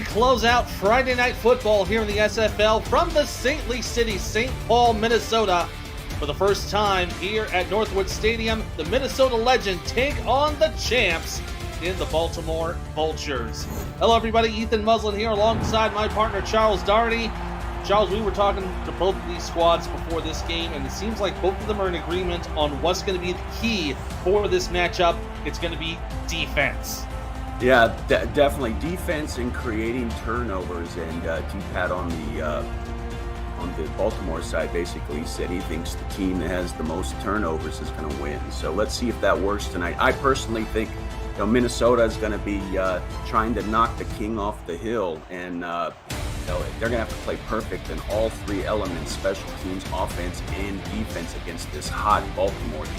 We close out Friday Night Football here in the SFL from the saintly city, St. Paul, Minnesota. For the first time here at Northwood Stadium, the Minnesota Legend take on the champs in the Baltimore Vultures. Hello everybody, Ethan Muslin here alongside my partner Charles Doherty. Charles, we were talking to both of these squads before this game, and it seems like both of them are in agreement on what's going to be the key for this matchup. It's going to be defense. Yeah, definitely defense and creating turnovers. And T-Pat on the Baltimore side basically said he thinks the team that has the most turnovers is going to win. So let's see if that works tonight. I personally think Minnesota is going to be trying to knock the king off the hill, and they're going to have to play perfect in all three elements: special teams, offense, and defense against this hot Baltimore team.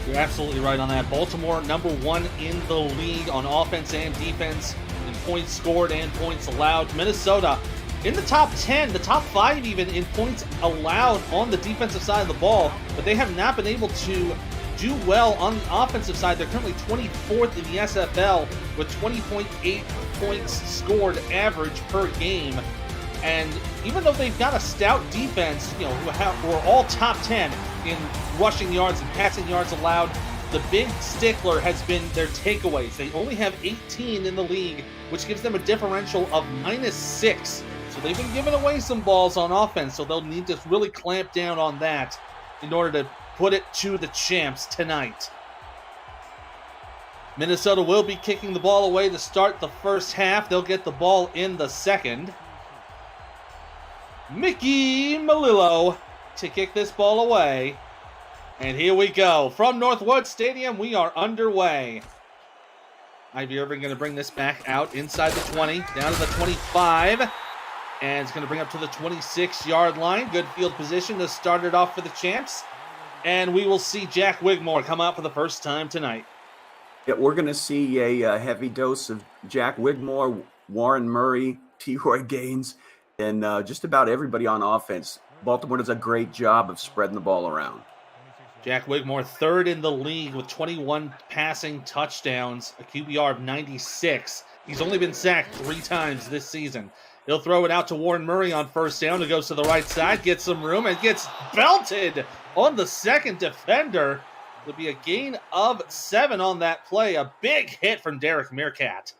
You're absolutely right on that. Baltimore, number one in the league on offense and defense in points scored and points allowed. Minnesota in the top 10, the top 5 even in points allowed on the defensive side of the ball, but they have not been able to do well on the offensive side. They're currently 24th in the SFL with 20.8 points scored average per game. And even though they've got a stout defense, who are all top 10 in rushing yards and passing yards allowed, the big stickler has been their takeaways. They only have 18 in the league, which gives them a differential of -6. So they've been giving away some balls on offense, so they'll need to really clamp down on that in order to put it to the champs tonight. Minnesota will be kicking the ball away to start the first half. They'll get the ball in the second. Mickey Melillo to kick this ball away. And here we go. From Northwood Stadium, we are underway. Ivy Irving going to bring this back out inside the 20, down to the 25. And it's going to bring up to the 26-yard line. Good field position to start it off for the champs. And we will see Jack Wigmore come out for the first time tonight. Yeah, we're going to see a heavy dose of Jack Wigmore, Warren Murray, T-Roy Gaines, and just about everybody on offense. Baltimore does a great job of spreading the ball around. Jack Wigmore, third in the league with 21 passing touchdowns, a QBR of 96. He's only been sacked 3 times this season. He'll throw it out to Warren Murray on first down. It goes to the right side, gets some room, and gets belted on the second defender. There'll be a gain of 7 on that play. A big hit from Derek Meerkat.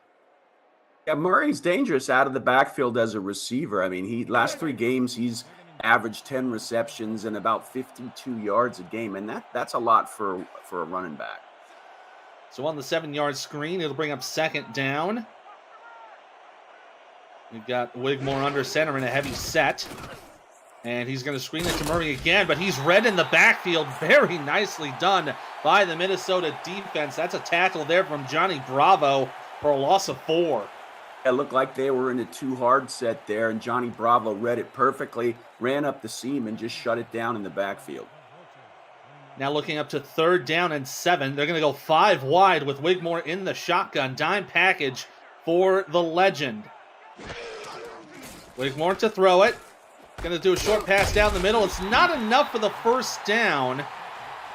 Yeah, Murray's dangerous out of the backfield as a receiver. I mean, last 3 games, he's averaged 10 receptions and about 52 yards a game, and that's a lot for a running back. So on the 7-yard screen, it'll bring up second down. We've got Wigmore under center in a heavy set. And he's going to screen it to Murray again, but he's read in the backfield. Very nicely done by the Minnesota defense. That's a tackle there from Johnny Bravo for a loss of 4. It looked like they were in a too hard set there, and Johnny Bravo read it perfectly, ran up the seam, and just shut it down in the backfield. Now looking up to third down and 7. They're going to go 5 wide with Wigmore in the shotgun. Dime package for the Legend. Wigmore to throw it. Going to do a short pass down the middle. It's not enough for the first down,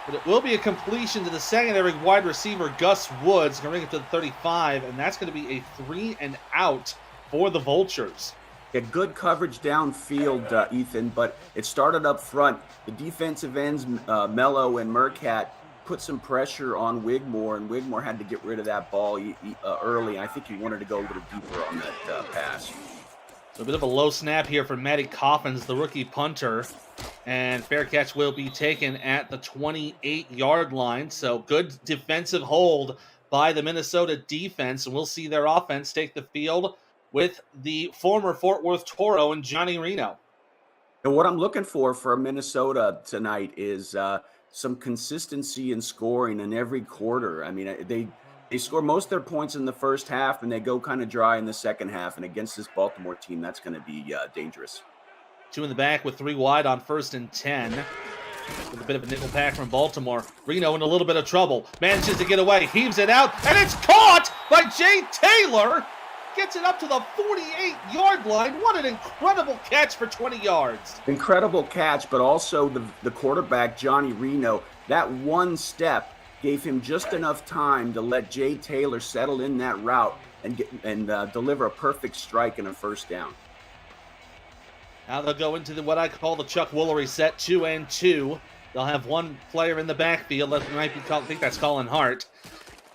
but it will be a completion to the secondary wide receiver, Gus Woods. Going to bring it to the 35, and that's going to be a 3 and out for the Vultures. Yeah, good coverage downfield, Ethan, but it started up front. The defensive ends, Mello and Meerkat, put some pressure on Wigmore, and Wigmore had to get rid of that ball early. I think he wanted to go a little deeper on that pass. So a bit of a low snap here from Matty Coffins, the rookie punter. And fair catch will be taken at the 28-yard line. So good defensive hold by the Minnesota defense. And we'll see their offense take the field with the former Fort Worth Toro and Johnny Reno. And what I'm looking for Minnesota tonight is some consistency in scoring in every quarter. I mean, they score most of their points in the first half, and they go kind of dry in the second half. And against this Baltimore team, that's going to be dangerous. 2 in the back with 3 wide on 1st and 10. With a bit of a nickel pack from Baltimore. Reno in a little bit of trouble. Manages to get away. Heaves it out. And it's caught by Jay Taylor. Gets it up to the 48-yard line. What an incredible catch for 20 yards. Incredible catch, but also the quarterback, Johnny Reno, that one step gave him just enough time to let Jay Taylor settle in that route and deliver a perfect strike and a first down. Now they'll go into what I call the Chuck Woolery set, 2-2. They'll have one player in the backfield. That might be called, I think that's Colin Hart.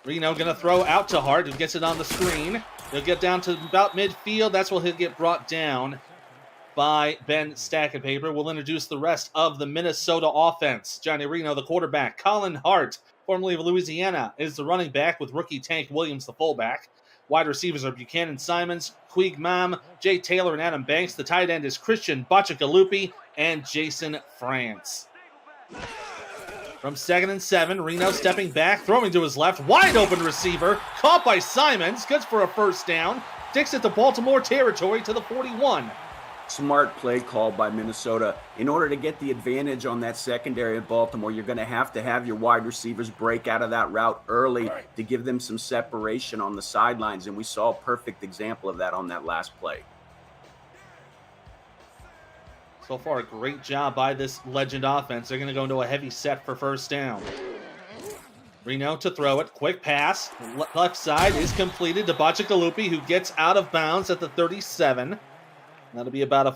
Reno going to throw out to Hart, who gets it on the screen. He'll get down to about midfield. That's where he'll get brought down by Ben Stackenpaper. We'll introduce the rest of the Minnesota offense. Johnny Reno, the quarterback. Colin Hart, formerly of Louisiana, is the running back, with rookie Tank Williams, the fullback. Wide receivers are Buchanan Simons, Queeg Mam, Jay Taylor, and Adam Banks. The tight end is Christian Bachagalupi and Jason France. From 2nd and 7, Reno stepping back, throwing to his left. Wide open receiver, caught by Simons. Good for a first down. Takes it to Baltimore territory to the 41. Smart play call by Minnesota. In order to get the advantage on that secondary at Baltimore, you're going to have your wide receivers break out of that route early to give them some separation on the sidelines, and we saw a perfect example of that on that last play. So far, a great job by this legend offense. They're going to go into a heavy set for first down. Reno to throw it. Quick pass. Left side is completed to Bachagalupi, who gets out of bounds at the 37. That'll be about a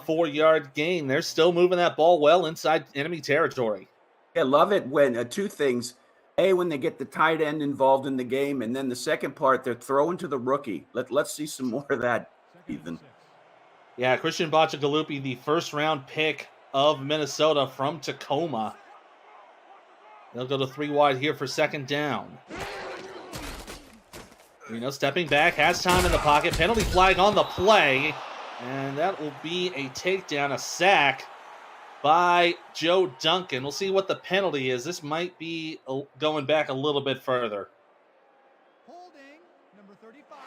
4-yard gain. They're still moving that ball well inside enemy territory. Yeah, love it when two things. A, when they get the tight end involved in the game, and then the second part, they're throwing to the rookie. Let's see some more of that, Ethan. Yeah, Christian Bachagalupi, the first-round pick of Minnesota from Tacoma. They'll go to 3 wide here for second down. Reno stepping back, has time in the pocket. Penalty flag on the play. And that will be a takedown, a sack by Joe Duncan. We'll see what the penalty is. This might be going back a little bit further. Holding, number 35.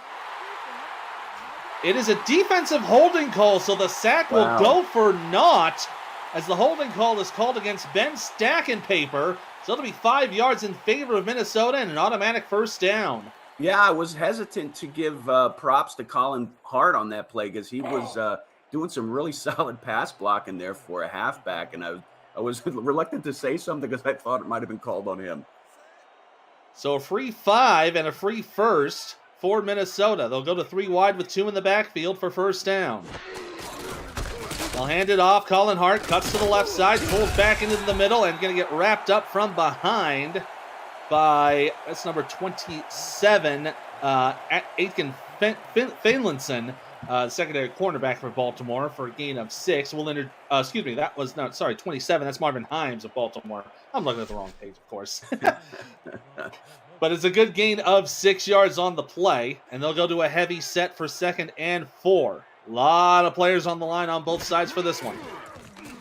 It is a defensive holding call, so the sack will go for naught, as the holding call is called against Ben Stackenpaper. So it'll be 5 yards in favor of Minnesota and an automatic first down. Yeah, I was hesitant to give props to Colin Hart on that play because he was doing some really solid pass blocking there for a halfback, and I was reluctant to say something because I thought it might have been called on him. So a free 5 and a free first for Minnesota. They'll go to 3 wide with 2 in the backfield for first down. They'll hand it off. Colin Hart cuts to the left side, pulls back into the middle, and going to get wrapped up from behind by, that's number 27, Aitken Finlinson, secondary cornerback for Baltimore, for a gain of 6. We'll enter, 27. That's Marvin Himes of Baltimore. I'm looking at the wrong page, of course. But it's a good gain of 6 yards on the play, and they'll go to a heavy set for 2nd and 4. A lot of players on the line on both sides for this one.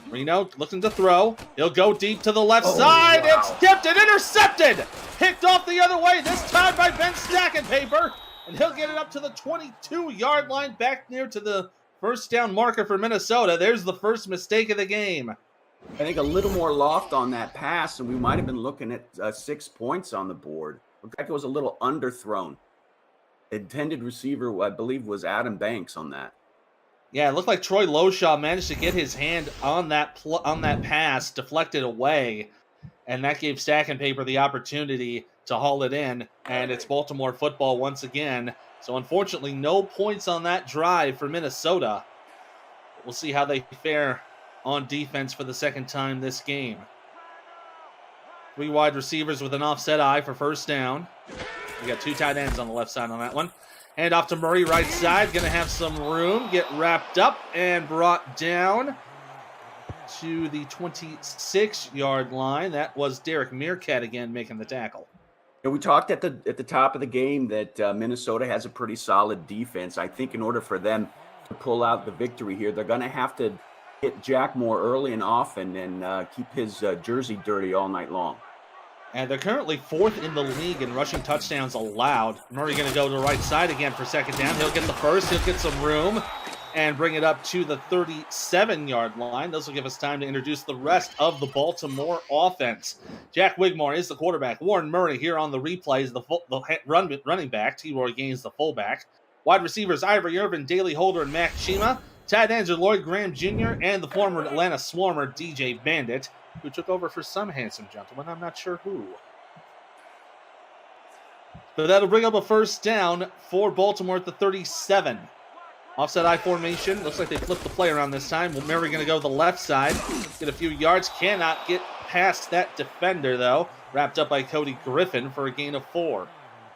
Reno looking to throw. He'll go deep to the left side. Wow. It's tipped and intercepted. Picked off the other way, this time by Ben Stackenpaper. And he'll get it up to the 22-yard line, back near to the first down marker for Minnesota. There's the first mistake of the game. I think a little more loft on that pass, and we might have been looking at 6 points on the board. Looked like it was a little underthrown. Intended receiver, I believe, was Adam Banks on that. Yeah, it looked like Troy Loshaw managed to get his hand on that pass, deflected away, and that gave Stackenpaper the opportunity to haul it in, and it's Baltimore football once again. So unfortunately, no points on that drive for Minnesota. We'll see how they fare on defense for the second time this game. 3 wide receivers with an offset eye for first down. We got 2 tight ends on the left side on that one. Hand off to Murray, right side. Going to have some room. Get wrapped up and brought down to the 26-yard line. That was Derek Meerkat again making the tackle. And we talked at the top of the game that Minnesota has a pretty solid defense. I think in order for them to pull out the victory here, they're going to have to hit Jack more early and often and keep his jersey dirty all night long. And they're currently 4th in the league in rushing touchdowns allowed. Murray going to go to the right side again for second down. He'll get the first. He'll get some room and bring it up to the 37-yard line. This will give us time to introduce the rest of the Baltimore offense. Jack Wigmore is the quarterback. Warren Murray here on the replays, the running back. T-Roy Gaines, the fullback. Wide receivers, Ivory Irvin, Daley Holder, and Mac Chima. Tight ends are Lloyd Graham Jr. and the former Atlanta Swarmer, DJ Bandit, who took over for some handsome gentleman. I'm not sure who. But that'll bring up a first down for Baltimore at the 37. Offset I formation. Looks like they flipped the play around this time. Well, Murray going to go to the left side. Get a few yards. Cannot get past that defender, though. Wrapped up by Cody Griffin for a gain of 4.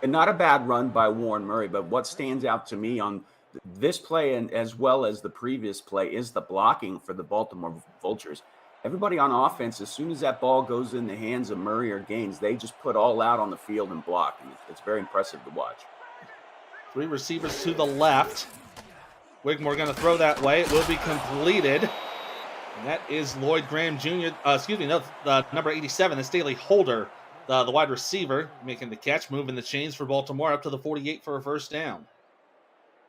And not a bad run by Warren Murray, but what stands out to me on this play and as well as the previous play is the blocking for the Baltimore Vultures. Everybody on offense, as soon as that ball goes in the hands of Murray or Gaines, they just put all out on the field and block. And it's very impressive to watch. 3 receivers to the left. Wigmore going to throw that way. It will be completed. And that is Lloyd Graham Jr. Number 87. That's Daley Holder, the wide receiver, making the catch, moving the chains for Baltimore up to the 48 for a first down.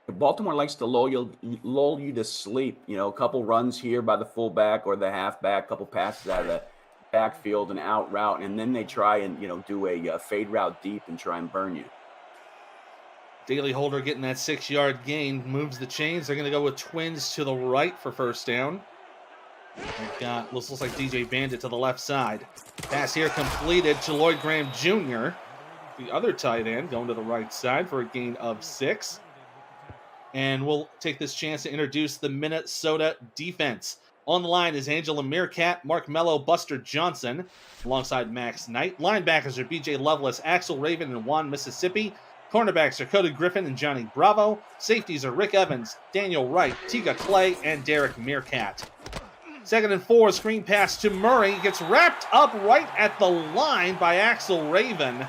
Baltimore likes to lull you to sleep. You know, a couple runs here by the fullback or the halfback, a couple passes out of the backfield and out route, and then they try and, do a fade route deep and try and burn you. Daley Holder getting that 6-yard gain, moves the chains. They're going to go with twins to the right for first down. They've got, looks like DJ Bandit to the left side. Pass here completed to Lloyd Graham Jr., the other tight end, going to the right side for a gain of 6. And we'll take this chance to introduce the Minnesota defense. On the line is Angela Meerkat, Mark Mello, Buster Johnson, alongside Max Knight. Linebackers are B.J. Lovelace, Axel Raven, and Juan Mississippi. Cornerbacks are Cody Griffin and Johnny Bravo. Safeties are Rick Evans, Daniel Wright, Tika Clay, and Derek Meerkat. 2nd and 4, screen pass to Murray. Gets wrapped up right at the line by Axel Raven.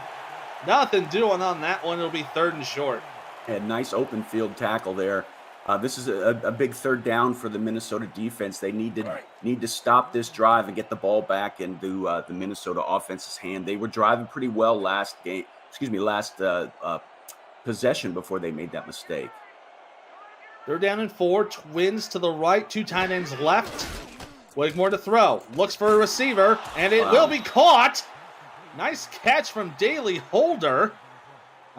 Nothing doing on that one. It'll be 3rd and short. A nice open field tackle there. This is a big 3rd down for the Minnesota defense. They need to stop this drive and get the ball back into the Minnesota offense's hand. They were driving pretty well last possession before they made that mistake. 3rd down and 4, twins to the right, 2 tight ends left. Wigmore to throw, looks for a receiver, and it will be caught. Nice catch from Daley Holder.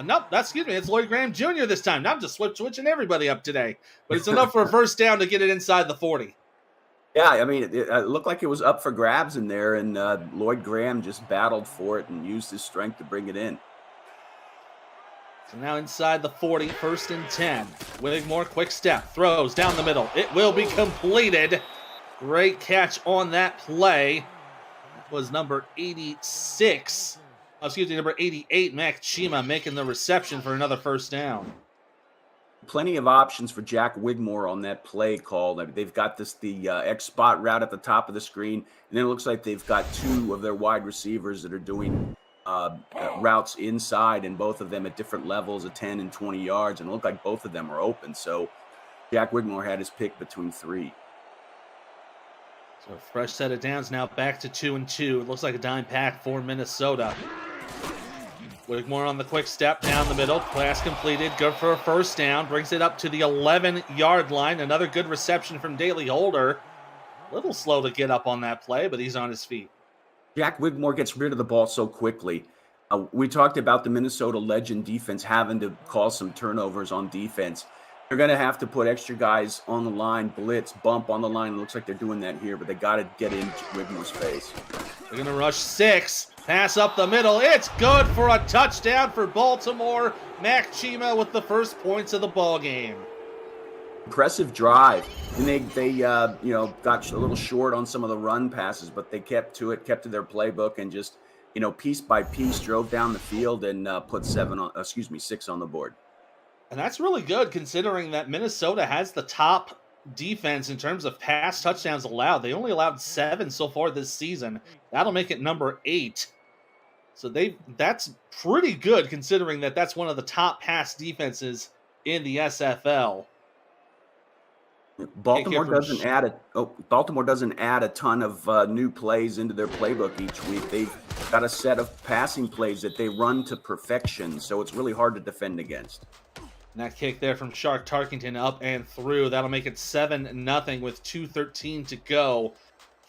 Nope, it's Lloyd Graham Jr. this time. Now I'm just switching everybody up today. But it's enough for a first down to get it inside the 40. Yeah, I mean, it looked like it was up for grabs in there, and Lloyd Graham just battled for it and used his strength to bring it in. So now inside the 40, 1st and 10. Wigmore, quick step, throws down the middle. It will be completed. Great catch on that play. That was number 86. Number 88, Mac Chima, making the reception for another first down. Plenty of options for Jack Wigmore on that play call. They've got the X spot route at the top of the screen, and then it looks like they've got 2 of their wide receivers that are doing routes inside, and both of them at different levels of 10 and 20 yards, and it looked like both of them are open. So Jack Wigmore had his pick between 3. So a fresh set of downs now back to 2 and 2. It looks like a dime pack for Minnesota. Wigmore on the quick step down the middle. Pass completed. Good for a first down. Brings it up to the 11-yard line. Another good reception from Daley Holder. A little slow to get up on that play, but he's on his feet. Jack Wigmore gets rid of the ball so quickly. We talked about the Minnesota Legend defense having to cause some turnovers on defense. They're going to have to put extra guys on the line, blitz, bump on the line. It looks like they're doing that here, but they got to get in Wigmore's face. They're going to rush 6. Pass up the middle. It's good for a touchdown for Baltimore. Mac Chima with the first points of the ball game. Impressive drive. And they got a little short on some of the run passes, but they kept to their playbook and just, piece by piece drove down the field and put 6 on the board. And that's really good considering that Minnesota has the top defense in terms of pass touchdowns allowed. They only allowed 7 so far this season. That'll make it number 8. So that's pretty good considering that that's one of the top pass defenses in the SFL. Baltimore doesn't add a ton of new plays into their playbook each week. They've got a set of passing plays that they run to perfection, so it's really hard to defend against. And that kick there from Shark Tarkington up and through. That'll make it 7-0 with 2:13 to go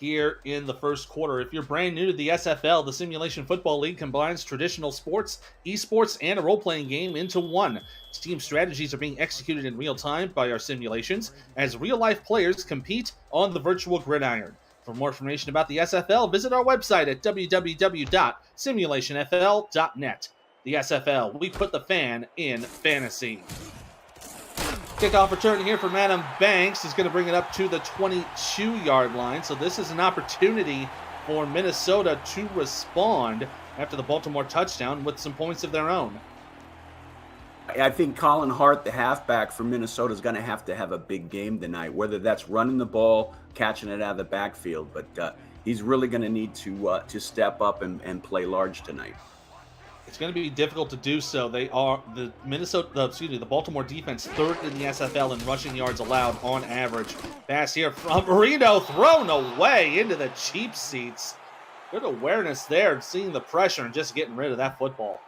here in the first quarter. If you're brand new to the SFL, the Simulation Football League combines traditional sports, esports, and a role-playing game into one. Team strategies are being executed in real time by our simulations as real-life players compete on the virtual gridiron. For more information about the SFL, visit our website at www.simulationfl.net. the SFL. We put the fan in fantasy. Kickoff return here from Adam Banks is going to bring it up to the 22-yard line. So this is an opportunity for Minnesota to respond after the Baltimore touchdown with some points of their own. I think Colin Hart, the halfback for Minnesota, is going to have a big game tonight, whether that's running the ball, catching it out of the backfield. But he's really going to need to step up and play large tonight. It's going to be difficult to do so. They are the Baltimore defense, third in the SFL in rushing yards allowed on average. Pass here from Marino, thrown away into the cheap seats. Good awareness there, seeing the pressure and just getting rid of that football.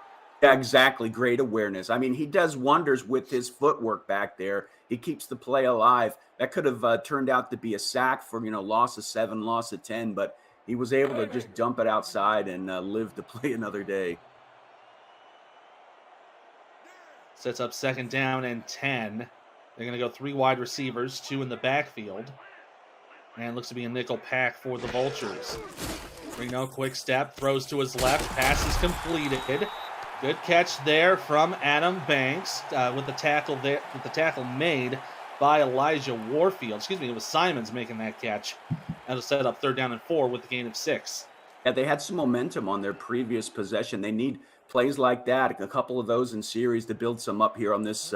Yeah, exactly. Great awareness. I mean, he does wonders with his footwork back there. He keeps the play alive. That could have turned out to be a sack for, loss of 7, loss of 10, but he was able to just dump it outside and live to play another day. Sets up 2nd down and 10. They're going to go 3 wide receivers, 2 in the backfield. And looks to be a nickel pack for the Vultures. Reno, quick step, throws to his left. Pass is completed. Good catch there from Adam Banks with the tackle there. With the tackle made by Elijah Warfield. Excuse me, it was Simons making that catch. That'll set up 3rd down and 4 with the gain of 6. Yeah, they had some momentum on their previous possession. They need plays like that, a couple of those in series to build some up here on this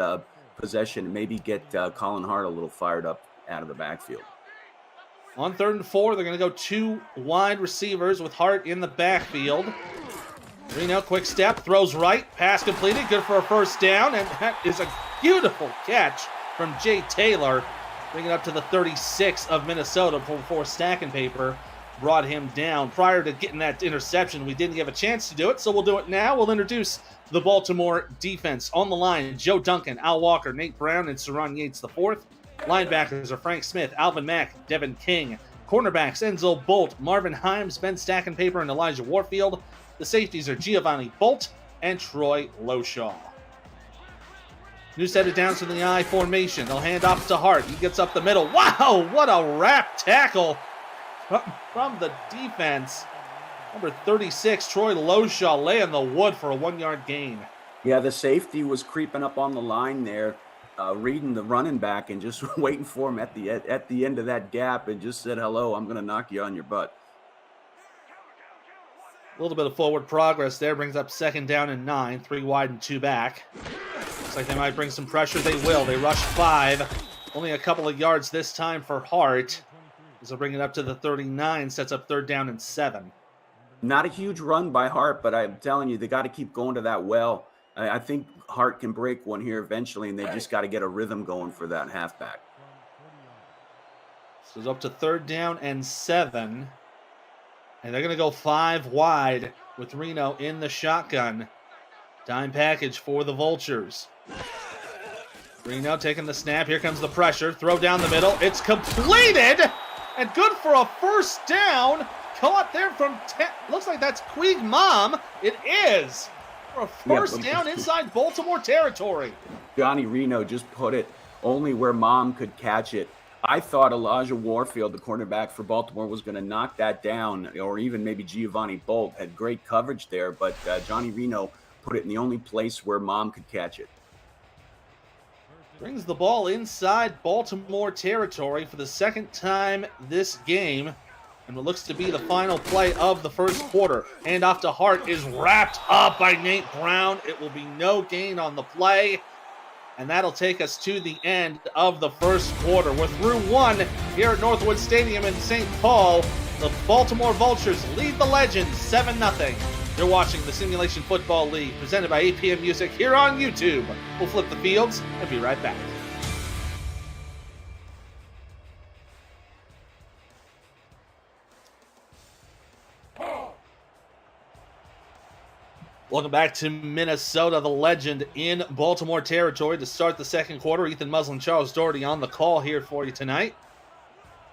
possession and maybe get Colin Hart a little fired up out of the backfield. On 3rd and 4, they're going to go 2 wide receivers with Hart in the backfield. Reno, quick step, throws right, pass completed, good for a 1st down, and that is a beautiful catch from Jay Taylor, bringing it up to the 36 of Minnesota before Stacking Paper brought him down. Prior to getting that interception, we didn't have a chance to do it, so we'll do it now. We'll introduce the Baltimore defense. On the line, Joe Duncan, Al Walker, Nate Brown, and Saron Yates IV. Linebackers are Frank Smith, Alvin Mack, Devin King. Cornerbacks, Enzo Bolt, Marvin Himes, Ben Stacking Paper, and Elijah Warfield. The safeties are Giovanni Bolt and Troy Loshaw. New set of downs in the I formation. They'll hand off to Hart. He gets up the middle. Wow, what a wrap tackle from the defense. Number 36, Troy Loshaw, laying the wood for a 1-yard gain. Yeah, the safety was creeping up on the line there, reading the running back and just waiting for him at the end of that gap and just said, hello, I'm going to knock you on your butt. A little bit of forward progress there brings up 2nd down and 9, 3 wide and 2 back. Looks like they might bring some pressure. They will. They rush 5. Only a couple of yards this time for Hart. As they'll bring it up to the 39, sets up 3rd down and 7. Not a huge run by Hart, but I'm telling you, they got to keep going to that well. I think Hart can break one here eventually, and they just got to get a rhythm going for that halfback. So it's up to 3rd down and 7. And they're going to go 5 wide with Reno in the shotgun. Dime package for the Vultures. Reno taking the snap. Here comes the pressure. Throw down the middle. It's completed! And good for a 1st down. Caught there from 10. Looks like that's Queeg Mom. It is. For a 1st down inside Baltimore territory. Johnny Reno just put it only where Mom could catch it. I thought Elijah Warfield, the cornerback for Baltimore, was going to knock that down, or even maybe Giovanni Bolt had great coverage there, but Johnny Reno put it in the only place where Mom could catch it. Brings the ball inside Baltimore territory for the 2nd time this game, and what looks to be the final play of the 1st quarter. Handoff to Hart is wrapped up by Nate Brown. It will be no gain on the play. And that'll take us to the end of the 1st quarter. We're through 1 here at Northwood Stadium in St. Paul. The Baltimore Vultures lead the Legends 7-0. You're watching the Simulation Football League presented by APM Music here on YouTube. We'll flip the fields and be right back. Welcome back to Minnesota, the Legend in Baltimore territory to start the 2nd quarter. Ethan Muslin, Charles Doherty on the call here for you tonight.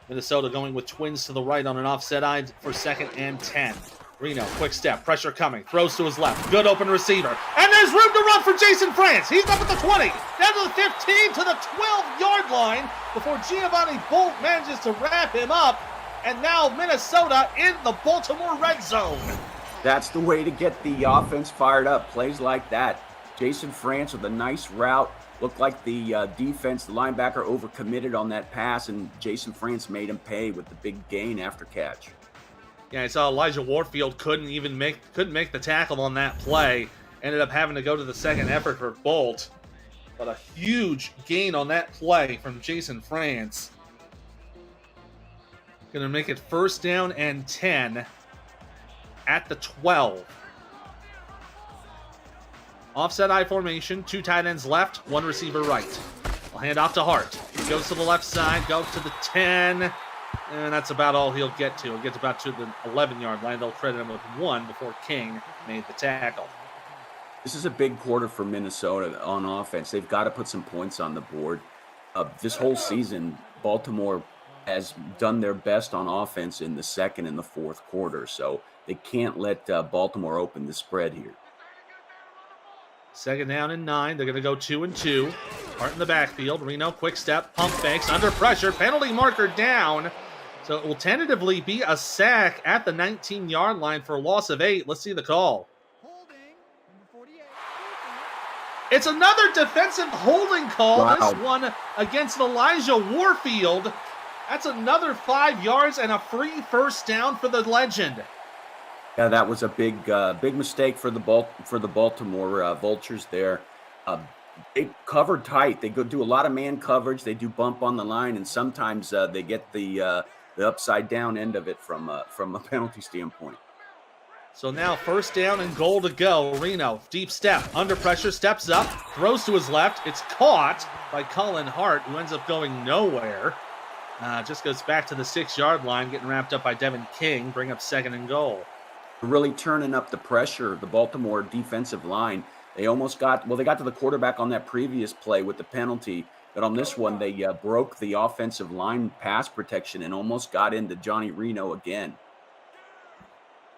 Minnesota going with twins to the right on an offset eye for 2nd and 10. Reno, quick step, pressure coming, throws to his left, good open receiver, and there's room to run for Jason France. He's up at the 20, down to the 15, to the 12-yard line before Giovanni Bolt manages to wrap him up, and now Minnesota in the Baltimore red zone. That's the way to get the offense fired up. Plays like that. Jason France with a nice route. Looked like the defense, the linebacker, overcommitted on that pass, and Jason France made him pay with the big gain after catch. Yeah, I saw Elijah Warfield couldn't make the tackle on that play. Ended up having to go to the second effort for Bolt. But a huge gain on that play from Jason France. Going to make it 1st down and 10 at the 12. Offset I formation, 2 tight ends left, 1 receiver right. I'll hand off to Hart. He goes to the left side, goes to the 10, and that's about all he'll get to. He'll get about to the 11-yard line. They'll credit him with 1 before King made the tackle. This is a big quarter for Minnesota on offense. They've got to put some points on the board. This whole season, Baltimore has done their best on offense in the second and the fourth quarter, so they can't let Baltimore open the spread here. 2nd down and 9. They're going to go 2 and 2. Hart in the backfield. Reno, quick step, pump fakes, under pressure, penalty marker down. So it will tentatively be a sack at the 19-yard line for a loss of 8. Let's see the call. Holding, number 48. It's another defensive holding call. Wow. This one against Elijah Warfield. That's another 5 yards and a free 1st down for the legend. Yeah, that was a big mistake for the Baltimore Vultures there. They covered tight. They go do a lot of man coverage. They do bump on the line, and sometimes they get the upside down end of it from a penalty standpoint. So now 1st down and goal to go. Reno, deep step, under pressure, steps up, throws to his left. It's caught by Cullen Hart, who ends up going nowhere. Just goes back to the 6-yard line, getting wrapped up by Devin King. Bring up 2nd and goal. Really turning up the pressure, the Baltimore defensive line. They got to the quarterback on that previous play with the penalty, but on this one, they broke the offensive line pass protection and almost got into Johnny Reno again.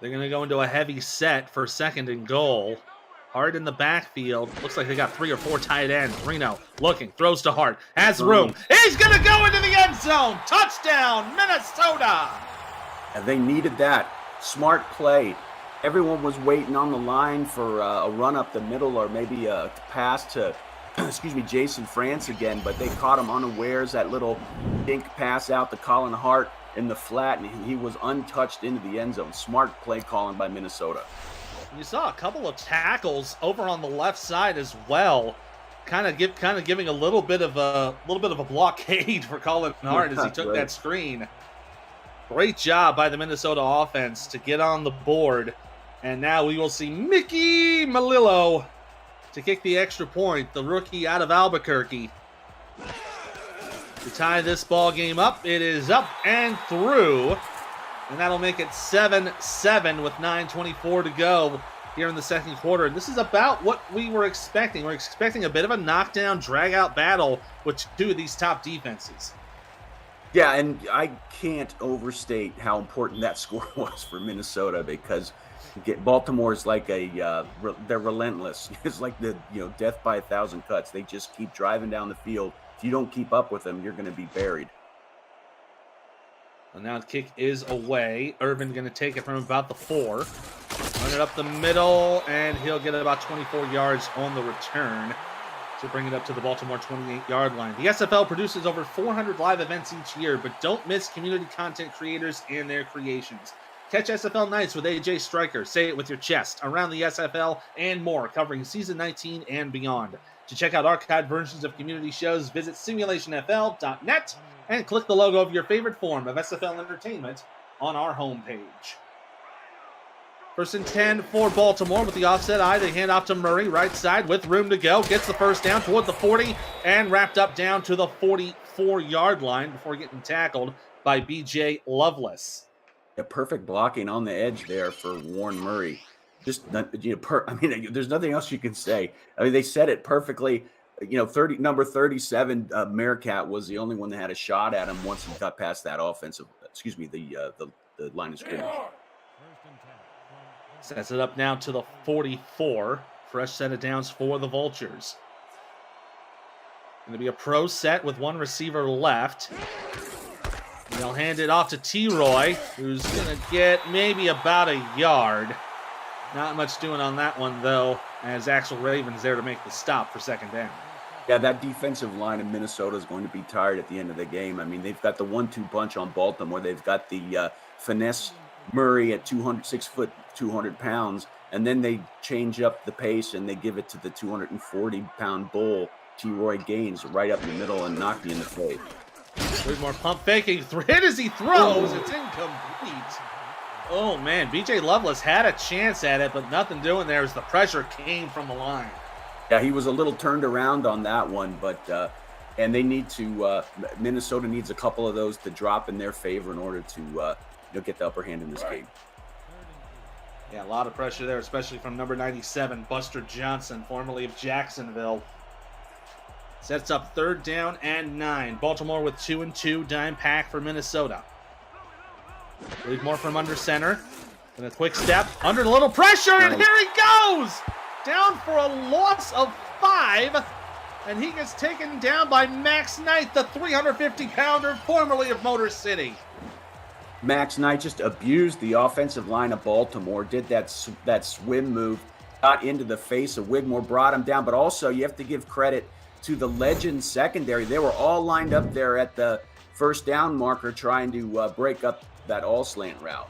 They're going to go into a heavy set for 2nd and goal. Hart in the backfield. Looks like they got 3 or 4 tight ends. Reno looking, throws to Hart, has room. He's going to go into the end zone. Touchdown, Minnesota. And they needed that. Smart play. Everyone was waiting on the line for a run up the middle or maybe a pass to, Jason France again, but they caught him unawares. That little dink pass out to Colin Hart in the flat, and he was untouched into the end zone. Smart play calling by Minnesota. You saw a couple of tackles over on the left side as well, kind of giving a little bit of a blockade for Colin Hart as he took that screen. Great job by the Minnesota offense to get on the board. And now we will see Mickey Malillo to kick the extra point, the rookie out of Albuquerque. To tie this ball game up, it is up and through. And that'll make it 7-7 with 9:24 to go here in the second quarter. And this is about what we were expecting. We're expecting a bit of a knockdown, drag-out battle with 2 of these top defenses. Yeah, and I can't overstate how important that score was for Minnesota because Baltimore's like they're relentless. It's like the death by 1,000 cuts. They just keep driving down the field. If you don't keep up with them, you're going to be buried. And now the kick is away. Irvin going to take it from about the 4. Run it up the middle, and he'll get about 24 yards on the return to bring it up to the Baltimore 28-yard line. The SFL produces over 400 live events each year, but don't miss community content creators and their creations. Catch SFL Nights with AJ Stryker, say it with your chest, around the SFL, and more, covering Season 19 and beyond. To check out archived versions of community shows, visit simulationfl.net and click the logo of your favorite form of SFL entertainment on our homepage. 1st and 10 for Baltimore with the offset eye. They hand off to Murray, right side with room to go. Gets the 1st down toward the 40 and wrapped up down to the 44-yard line before getting tackled by B.J. Loveless. A perfect blocking on the edge there for Warren Murray. There's nothing else you can say. I mean, they said it perfectly. Number 37, Meerkat was the only one that had a shot at him once he got past that the line of scrimmage. Sets it up now to the 44. Fresh set of downs for the Vultures. Going to be a pro set with 1 receiver left. They'll hand it off to T-Roy, who's going to get maybe about a yard. Not much doing on that one, though, as Axel Raven's there to make the stop for second down. Yeah, that defensive line of Minnesota is going to be tired at the end of the game. I mean, they've got the 1-2 punch on Baltimore. They've got the finesse Murray at 6 foot, 200 pounds, and then they change up the pace and they give it to the 240-pound bull, T-Roy Gaines, right up in the middle and knock you in the face. Wigmore pump faking, hit as he throws. It's incomplete. Oh, man, B.J. Lovelace had a chance at it, but nothing doing there as the pressure came from the line. Yeah, he was a little turned around on that one, but and they need to Minnesota needs a couple of those to drop in their favor in order to get the upper hand in this game. Yeah, a lot of pressure there, especially from number 97, Buster Johnson, formerly of Jacksonville. Sets up 3rd down and 9. Baltimore with 2-2, dime pack for Minnesota. Wigmore from under center. And a quick step, under a little pressure, and here he goes! Down for a loss of 5, and he gets taken down by Max Knight, the 350-pounder, formerly of Motor City. Max Knight just abused the offensive line of Baltimore, did that swim move, got into the face of Wigmore, brought him down, but also you have to give credit to the Legends secondary. They were all lined up there at the first down marker trying to break up that all slant route.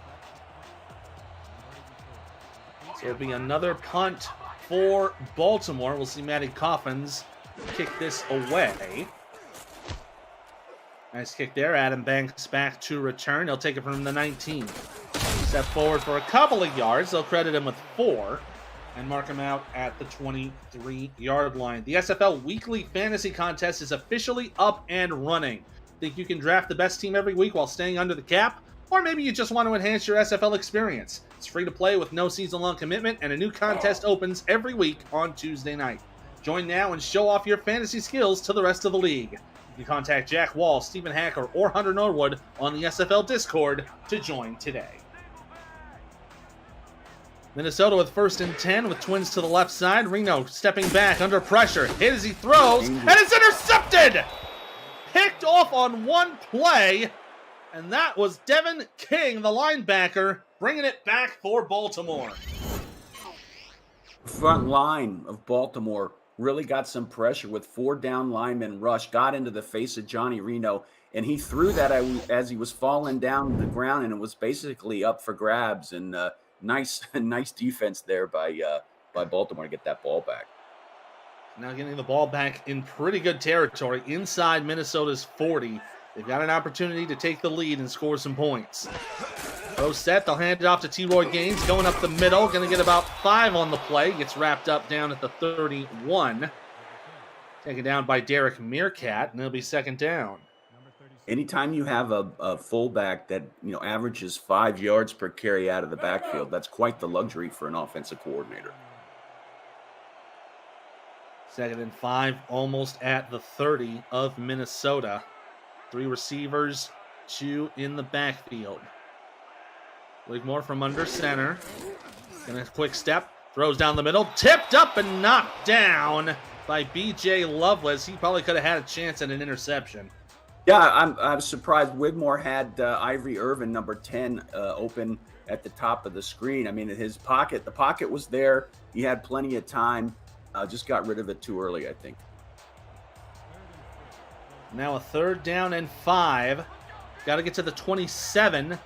So it'll be another punt for Baltimore. We'll see Matty Coffins kick this away. Nice kick there. Adam Banks back to return. He'll take it from the 19. Step forward for a couple of yards. They'll credit him with 4 and mark him out at the 23-yard line. The SFL Weekly Fantasy Contest is officially up and running. Think you can draft the best team every week while staying under the cap? Or maybe you just want to enhance your SFL experience. It's free to play with no season-long commitment, and a new contest opens every week on Tuesday night. Join now and show off your fantasy skills to the rest of the league. You can contact Jack Wall, Stephen Hacker, or Hunter Norwood on the SFL Discord to join today. Minnesota with 1st and 10 with Twins to the left side. Reno stepping back under pressure. Hit as he throws, and it's intercepted! Picked off on one play. And that was Devin King, the linebacker, bringing it back for Baltimore. Front line of Baltimore really got some pressure with 4 down linemen rush, got into the face of Johnny Reno, and he threw that as he was falling down the ground, and it was basically up for grabs. And nice defense there by Baltimore to get that ball back. Now getting the ball back in pretty good territory inside Minnesota's 40. They've got an opportunity to take the lead and score some points. Throw set, they'll hand it off to T-Roy Gaines, going up the middle, going to get about 5 on the play. Gets wrapped up down at the 31. Taken down by Derek Meerkat, and it'll be 2nd down. Anytime you have a fullback that averages 5 yards per carry out of the backfield, that's quite the luxury for an offensive coordinator. 2nd and 5, almost at the 30 of Minnesota. 3 receivers, 2 in the backfield. Wigmore from under center. And a quick step, throws down the middle, tipped up and knocked down by B.J. Lovelace. He probably could have had a chance at an interception. Yeah, I'm surprised. Wigmore had Ivory Irvin, number 10, open at the top of the screen. I mean, the pocket was there. He had plenty of time. Just got rid of it too early, I think. Now a 3rd down and 5. Got to get to the 27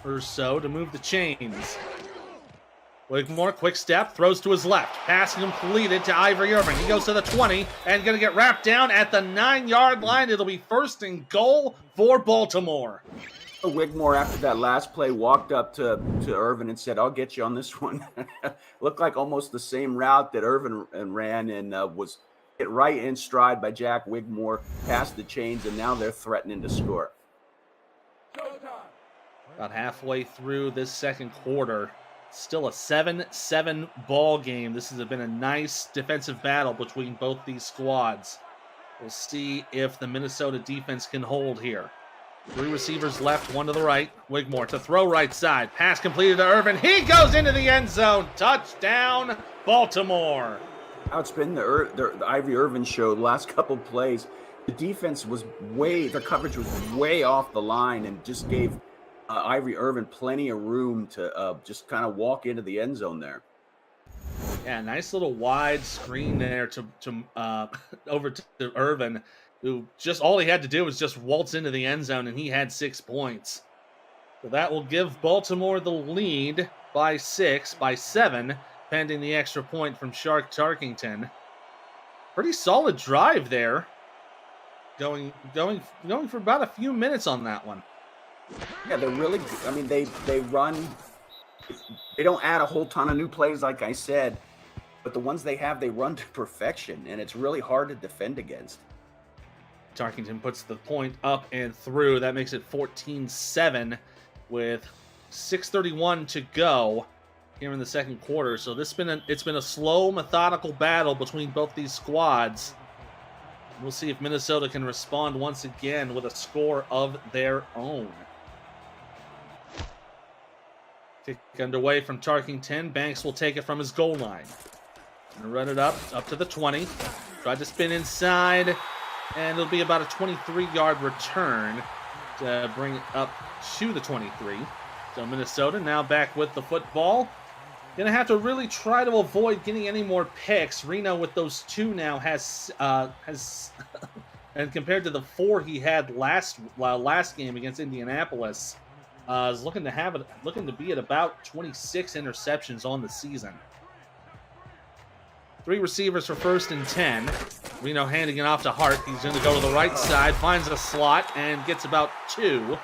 or so to move the chains. Wigmore, quick step, throws to his left. Pass completed to Ivory Irvin. He goes to the 20 and going to get wrapped down at the 9-yard line. It'll be 1st and goal for Baltimore. Wigmore, after that last play, walked up to Irvin and said, "I'll get you on this one." Looked like almost the same route that Irvin ran, and was hit right in stride by Jack Wigmore, past the chains, and now they're threatening to score. About halfway through this 2nd quarter, still a 7-7 ball game. This has been a nice defensive battle between both these squads. We'll see if the Minnesota defense can hold here. 3 receivers left, 1 to the right. Wigmore to throw right side. Pass completed to Irvin. He goes into the end zone. Touchdown, Baltimore. How it's been the Ivory Irvin show the last couple plays. The defense was their coverage was way off the line and just gave Ivory Irvin plenty of room to just kind of walk into the end zone there. Yeah, nice little wide screen there to over to Irvin, who just all he had to do was just waltz into the end zone, and he had 6 points. So that will give Baltimore the lead by 7, pending the extra point from Shark Tarkington. Pretty solid drive there. Going for about a few minutes on that one. Yeah, they're really good. I mean, they run. They don't add a whole ton of new plays, like I said, but the ones they have, they run to perfection, and it's really hard to defend against. Tarkington puts the point up and through. That makes it 14-7 with 6:31 to go here in the second quarter. So it's been a slow, methodical battle between both these squads. We'll see if Minnesota can respond once again with a score of their own. Kick underway from Tarkington. Banks will take it from his goal line. Gonna run it up to the 20. Tried to spin inside, and it'll be about a 23-yard return to bring it up to the 23. So Minnesota now back with the football. Gonna have to really try to avoid getting any more picks. Reno with those 2 now has and compared to the 4 he had last game against Indianapolis, is looking to be at about 26 interceptions on the season. 3 receivers for 1st and 10. Reno handing it off to Hart. He's going to go to the right side, finds a slot, and gets about 2.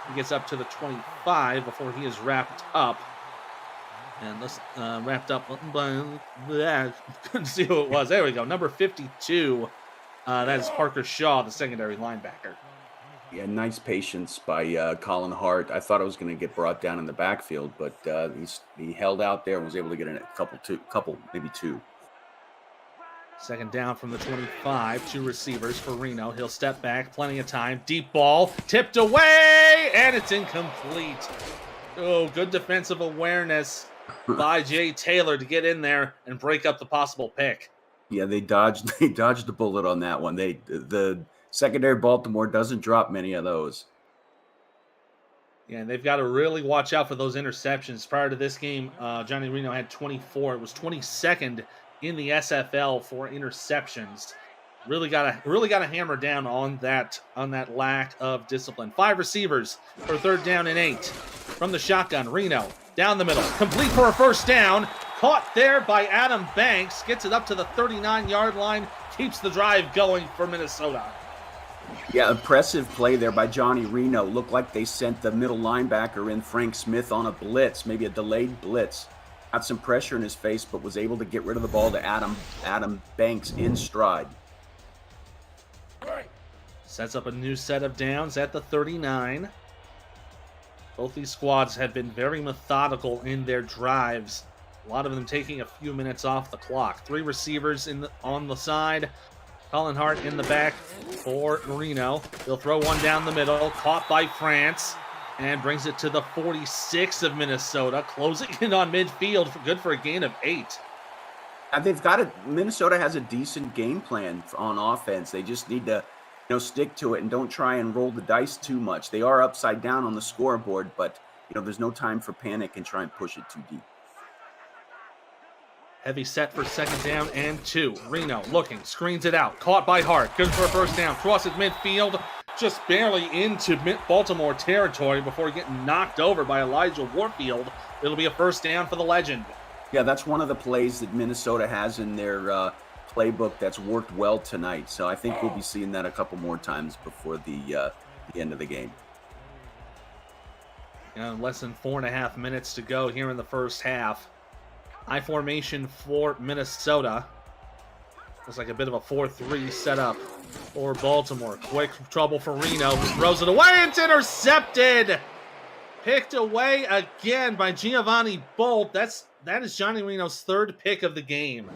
He gets up to the 25 before he is wrapped up. And this wrapped up. Couldn't see who it was. There we go. Number 52. That is Parker Shaw, the secondary linebacker. Yeah, nice patience by Colin Hart. I thought I was going to get brought down in the backfield, but he held out there and was able to get in a couple, maybe 2. Second down from the 25. 2 receivers for Reno. He'll step back. Plenty of time. Deep ball. Tipped away. And it's incomplete. Oh, good defensive awareness by Jay Taylor to get in there and break up the possible pick. Yeah, they dodged the bullet on that one. The secondary Baltimore doesn't drop many of those. Yeah, and they've got to really watch out for those interceptions. Prior to this game, Johnny Reno had 24. It was 22nd in the SFL for interceptions. Really gotta hammer down on that lack of discipline. 5 receivers for 3rd down and 8. From the shotgun, Reno down the middle, complete for a 1st down. Caught there by Adam Banks, gets it up to the 39-yard line, keeps the drive going for Minnesota. Yeah, impressive play there by Johnny Reno. Looked like they sent the middle linebacker in, Frank Smith, on a blitz, maybe a delayed blitz. Got some pressure in his face, but was able to get rid of the ball to Adam Banks in stride. Sets up a new set of downs at the 39. Both these squads have been very methodical in their drives. A lot of them taking a few minutes off the clock. 3 receivers on the side. Colin Hart in the back for Reno. He'll throw one down the middle. Caught by France. And brings it to the 46 of Minnesota. Closing in on midfield. Good for a gain of 8. Minnesota has a decent game plan on offense. They just need to stick to it and don't try and roll the dice too much. They are upside down on the scoreboard, but there's no time for panic and try and push it too deep. Heavy set for 2nd down and 2. Reno looking, screens it out. Caught by Hart. Good for a 1st down. Crosses midfield. Just barely into Baltimore territory before getting knocked over by Elijah Warfield. It'll be a 1st down for the legend. Yeah, that's one of the plays that Minnesota has in their playbook that's worked well tonight. So I think we'll be seeing that a couple more times before the end of the game. Less than 4.5 minutes to go here in the first half. High formation for Minnesota. Looks like a bit of a 4-3 setup for Baltimore. Quick trouble for Reno, who throws it away. It's intercepted. Picked away again by Giovanni Bolt. That is Johnny Reno's 3rd pick of the game.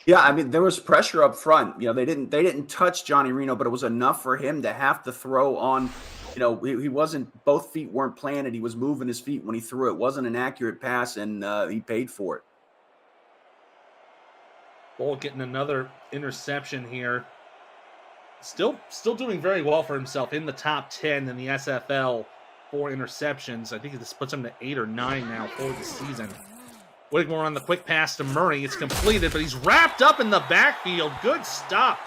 Yeah, I mean, there was pressure up front. They didn't touch Johnny Reno, but it was enough for him to have to throw on. He wasn't, both feet weren't planted. He was moving his feet when he threw. It wasn't an accurate pass, and he paid for it. Bolt getting another interception here. Still doing very well for himself in the top 10 in the SFL for interceptions. I think this puts him to 8 or 9 now for the season. Wigmore on the quick pass to Murray. It's completed, but he's wrapped up in the backfield. Good stop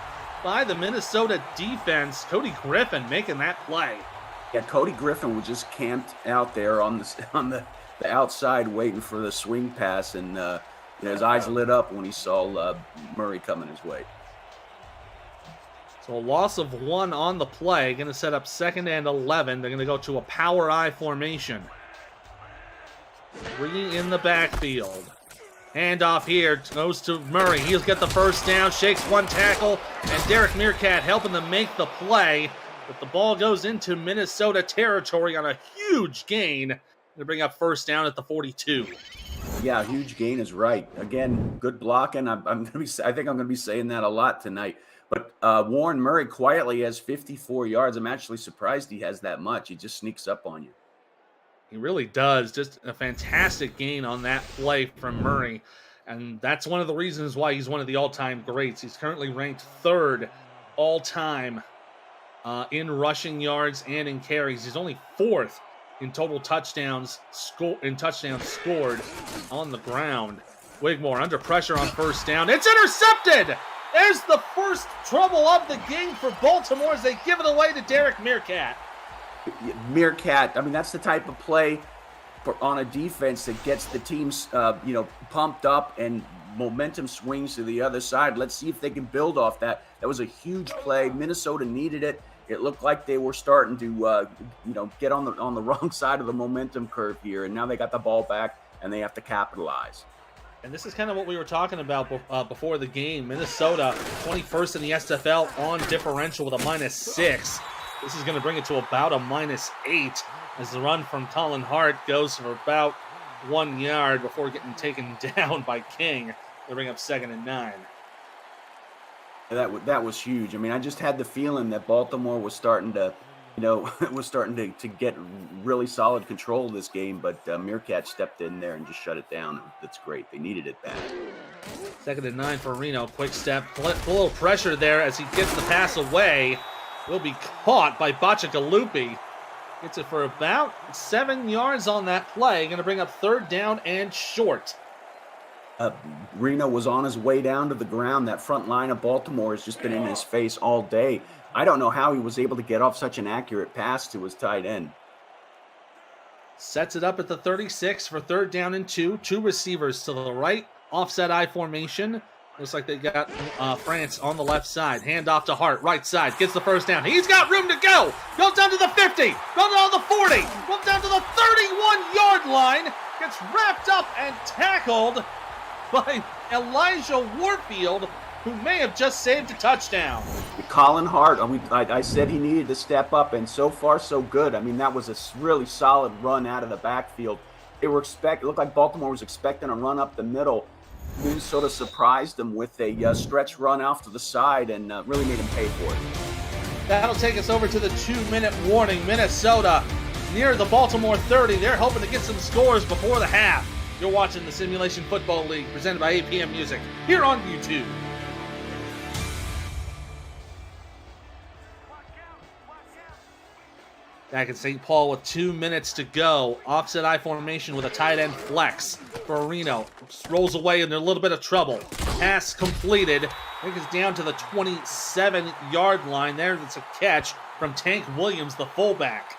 by the Minnesota defense. Cody Griffin making that play. Yeah, Cody Griffin was just camped out there on the outside waiting for the swing pass, and his eyes lit up when he saw Murray coming his way. So a loss of 1 on the play. Going to set up 2nd and 11. They're going to go to a power I formation. 3 in the backfield. Handoff here goes to Murray. He'll get the first down, shakes 1 tackle, and Derek Meerkat helping them make the play. But the ball goes into Minnesota territory on a huge gain. They bring up first down at the 42. Yeah, huge gain is right. Again, good blocking. I think I'm gonna be saying that a lot tonight. But Warren Murray quietly has 54 yards. I'm actually surprised he has that much. He just sneaks up on you. He really does. Just a fantastic gain on that play from Murray. And that's one of the reasons why he's one of the all-time greats. He's currently ranked 3rd all-time in rushing yards and in carries. He's only 4th in total touchdowns scored on the ground. Wigmore under pressure on first down. It's intercepted! There's the first trouble of the game for Baltimore as they give it away to Derek Meerkat. Meerkat, I mean, that's the type of play on a defense that gets the teams, pumped up and momentum swings to the other side. Let's see if they can build off that. That was a huge play. Minnesota needed it. It looked like they were starting to, get on the wrong side of the momentum curve here, and now they got the ball back and they have to capitalize. And this is kind of what we were talking about before the game. Minnesota, 21st in the SFL on differential with a -6. This is going to bring it to about a -8 as the run from Colin Hart goes for about 1 yard before getting taken down by King. They bring up 2nd and 9. That was huge. I mean, I just had the feeling that Baltimore was starting to, to get really solid control of this game, but Meerkat stepped in there and just shut it down. That's great. They needed it bad. 2nd and 9 for Reno. Quick step. A little pressure there as he gets the pass away. Will be caught by Bachagalupi. Gets it for about 7 yards on that play. Going to bring up 3rd down and short. Reno was on his way down to the ground. That front line of Baltimore has just been in his face all day. I don't know how he was able to get off such an accurate pass to his tight end. Sets it up at the 36 for 3rd down and 2. 2 receivers to the right. Offset I formation. Looks like they got France on the left side. Hand off to Hart, right side. Gets the first down. He's got room to go. Goes down to the 50. Goes down to the 40. Goes down to the 31-yard line. Gets wrapped up and tackled by Elijah Warfield, who may have just saved a touchdown. Colin Hart, I said he needed to step up, and so far so good. I mean, that was a really solid run out of the backfield. It looked like Baltimore was expecting a run up the middle. Minnesota surprised them with a stretch run off to the side and really made him pay for it. That'll take us over to the 2-minute warning. Minnesota near the Baltimore 30. They're hoping to get some scores before the half. You're watching the Simulation Football League presented by APM Music here on YouTube. Back in St. Paul with 2 minutes to go. Offset I formation with a tight end flex for Reno. Rolls away in a little bit of trouble. Pass completed. I think it's down to the 27-yard line. There, that's a catch from Tank Williams, the fullback.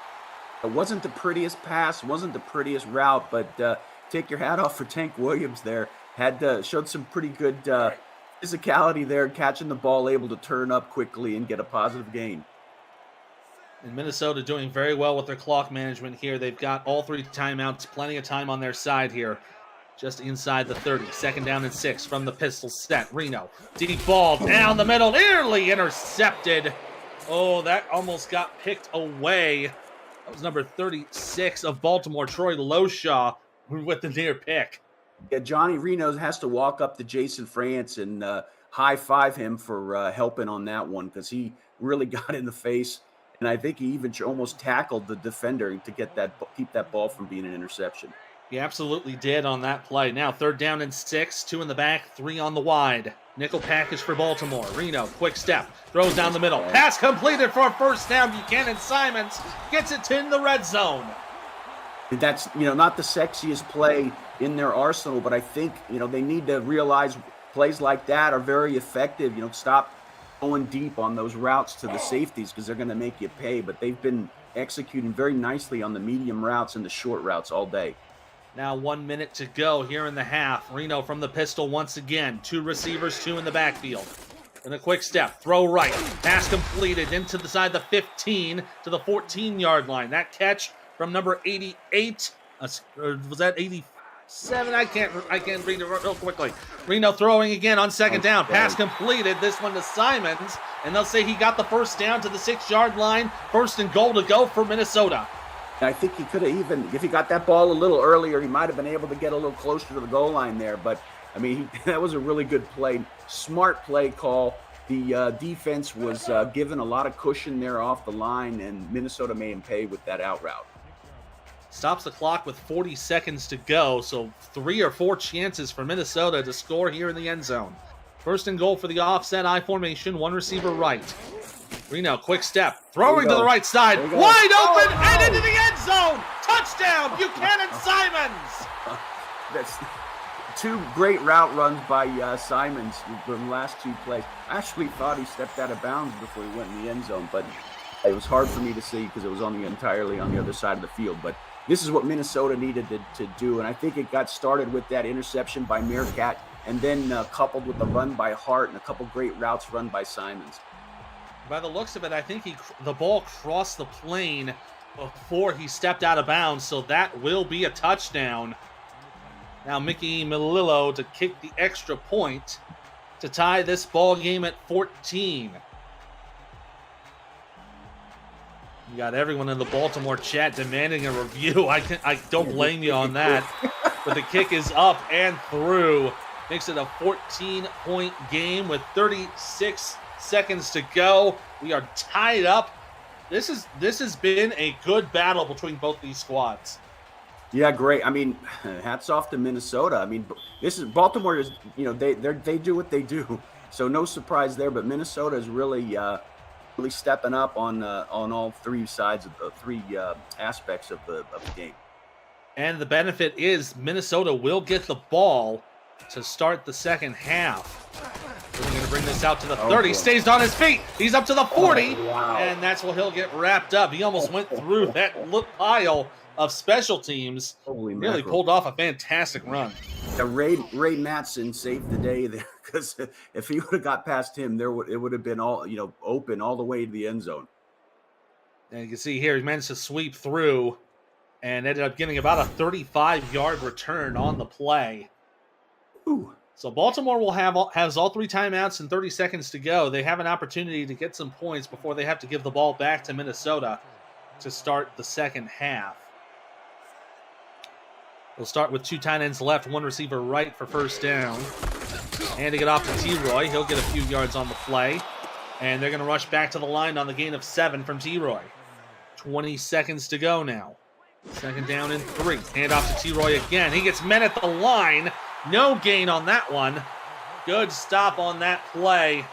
It wasn't the prettiest pass, wasn't the prettiest route, but take your hat off for Tank Williams there. Showed some pretty good physicality there, catching the ball, able to turn up quickly and get a positive gain. And Minnesota doing very well with their clock management here. They've got all 3 timeouts, plenty of time on their side here. Just inside the 30. 2nd down and 6 from the pistol set. Reno, deep ball down the middle, nearly intercepted. Oh, that almost got picked away. That was number 36 of Baltimore, Troy Loshaw, with the near pick. Yeah, Johnny Reno has to walk up to Jason France and high-five him for helping on that one, because he really got in the face. And I think he even almost tackled the defender to keep that ball from being an interception. He absolutely did on that play. Now 3rd down and 6, 2 in the back, 3 on the wide. Nickel package for Baltimore. Reno, quick step, throws down the middle. Pass completed for a first down. Buchanan Simons gets it in the red zone. That's, not the sexiest play in their arsenal, but I think, they need to realize plays like that are very effective. Stop going deep on those routes to the safeties because they're going to make you pay. But they've been executing very nicely on the medium routes and the short routes all day. Now 1 minute to go here in the half. Reno from the pistol once again. 2 receivers, 2 in the backfield. And a quick step, throw right. Pass completed into the side of the 15 to the 14-yard line. That catch from number 88, or was that 87? I can't read it real quickly. Reno throwing again on second down. Pass completed. This one to Simons, and they'll say he got the first down to the 6-yard line. First and goal to go for Minnesota. I think he could have even, if he got that ball a little earlier, he might have been able to get a little closer to the goal line there. But, that was a really good play. Smart play call. The defense was given a lot of cushion there off the line, and Minnesota made him pay with that out route. Stops the clock with 40 seconds to go, so 3 or 4 chances for Minnesota to score here in the end zone. First and goal for the offset I formation, 1 receiver right. Reno, quick step, throwing to the right side, wide open, and into the end zone! Touchdown, Buchanan Simons! That's 2 great route runs by Simons from the last 2 plays. I actually thought he stepped out of bounds before he went in the end zone, but it was hard for me to see because it was entirely on the other side of the field. But this is what Minnesota needed to do, and I think it got started with that interception by Meerkat, and then coupled with the run by Hart and a couple great routes run by Simons. By the looks of it, I think the ball crossed the plane before he stepped out of bounds, so that will be a touchdown. Now Mickey Melillo to kick the extra point to tie this ball game at 14. You got everyone in the Baltimore chat demanding a review. I don't blame you on that. But the kick is up and through. Makes it a 14-point game with 36 seconds to go. We are tied up. This has been a good battle between both these squads. Yeah, great. Hats off to Minnesota. This is Baltimore is, they do what they do. So no surprise there, but Minnesota is really stepping up on all 3 sides of the 3 aspects of the game. And the benefit is Minnesota will get the ball to start the second half. We're going to bring this out to the 30. Boy. Stays on his feet. He's up to the 40. Wow. And that's where he'll get wrapped up. He almost went through that pile of special teams. Holy really mackerel. Pulled off a fantastic run. Ray Matson saved the day there, because if he would have got past him, it would have been all open all the way to the end zone. And you can see here he managed to sweep through and ended up getting about a 35-yard return on the play. Ooh. So Baltimore has all 3 timeouts and 30 seconds to go. They have an opportunity to get some points before they have to give the ball back to Minnesota to start the second half. They'll start with 2 tight ends left, 1 receiver right for first down. Handing it off to T-Roy. He'll get a few yards on the play. And they're going to rush back to the line on the gain of 7 from T-Roy. 20 seconds to go now. Second down and 3. Hand off to T-Roy again. He gets met at the line. No gain on that one. Good stop on that play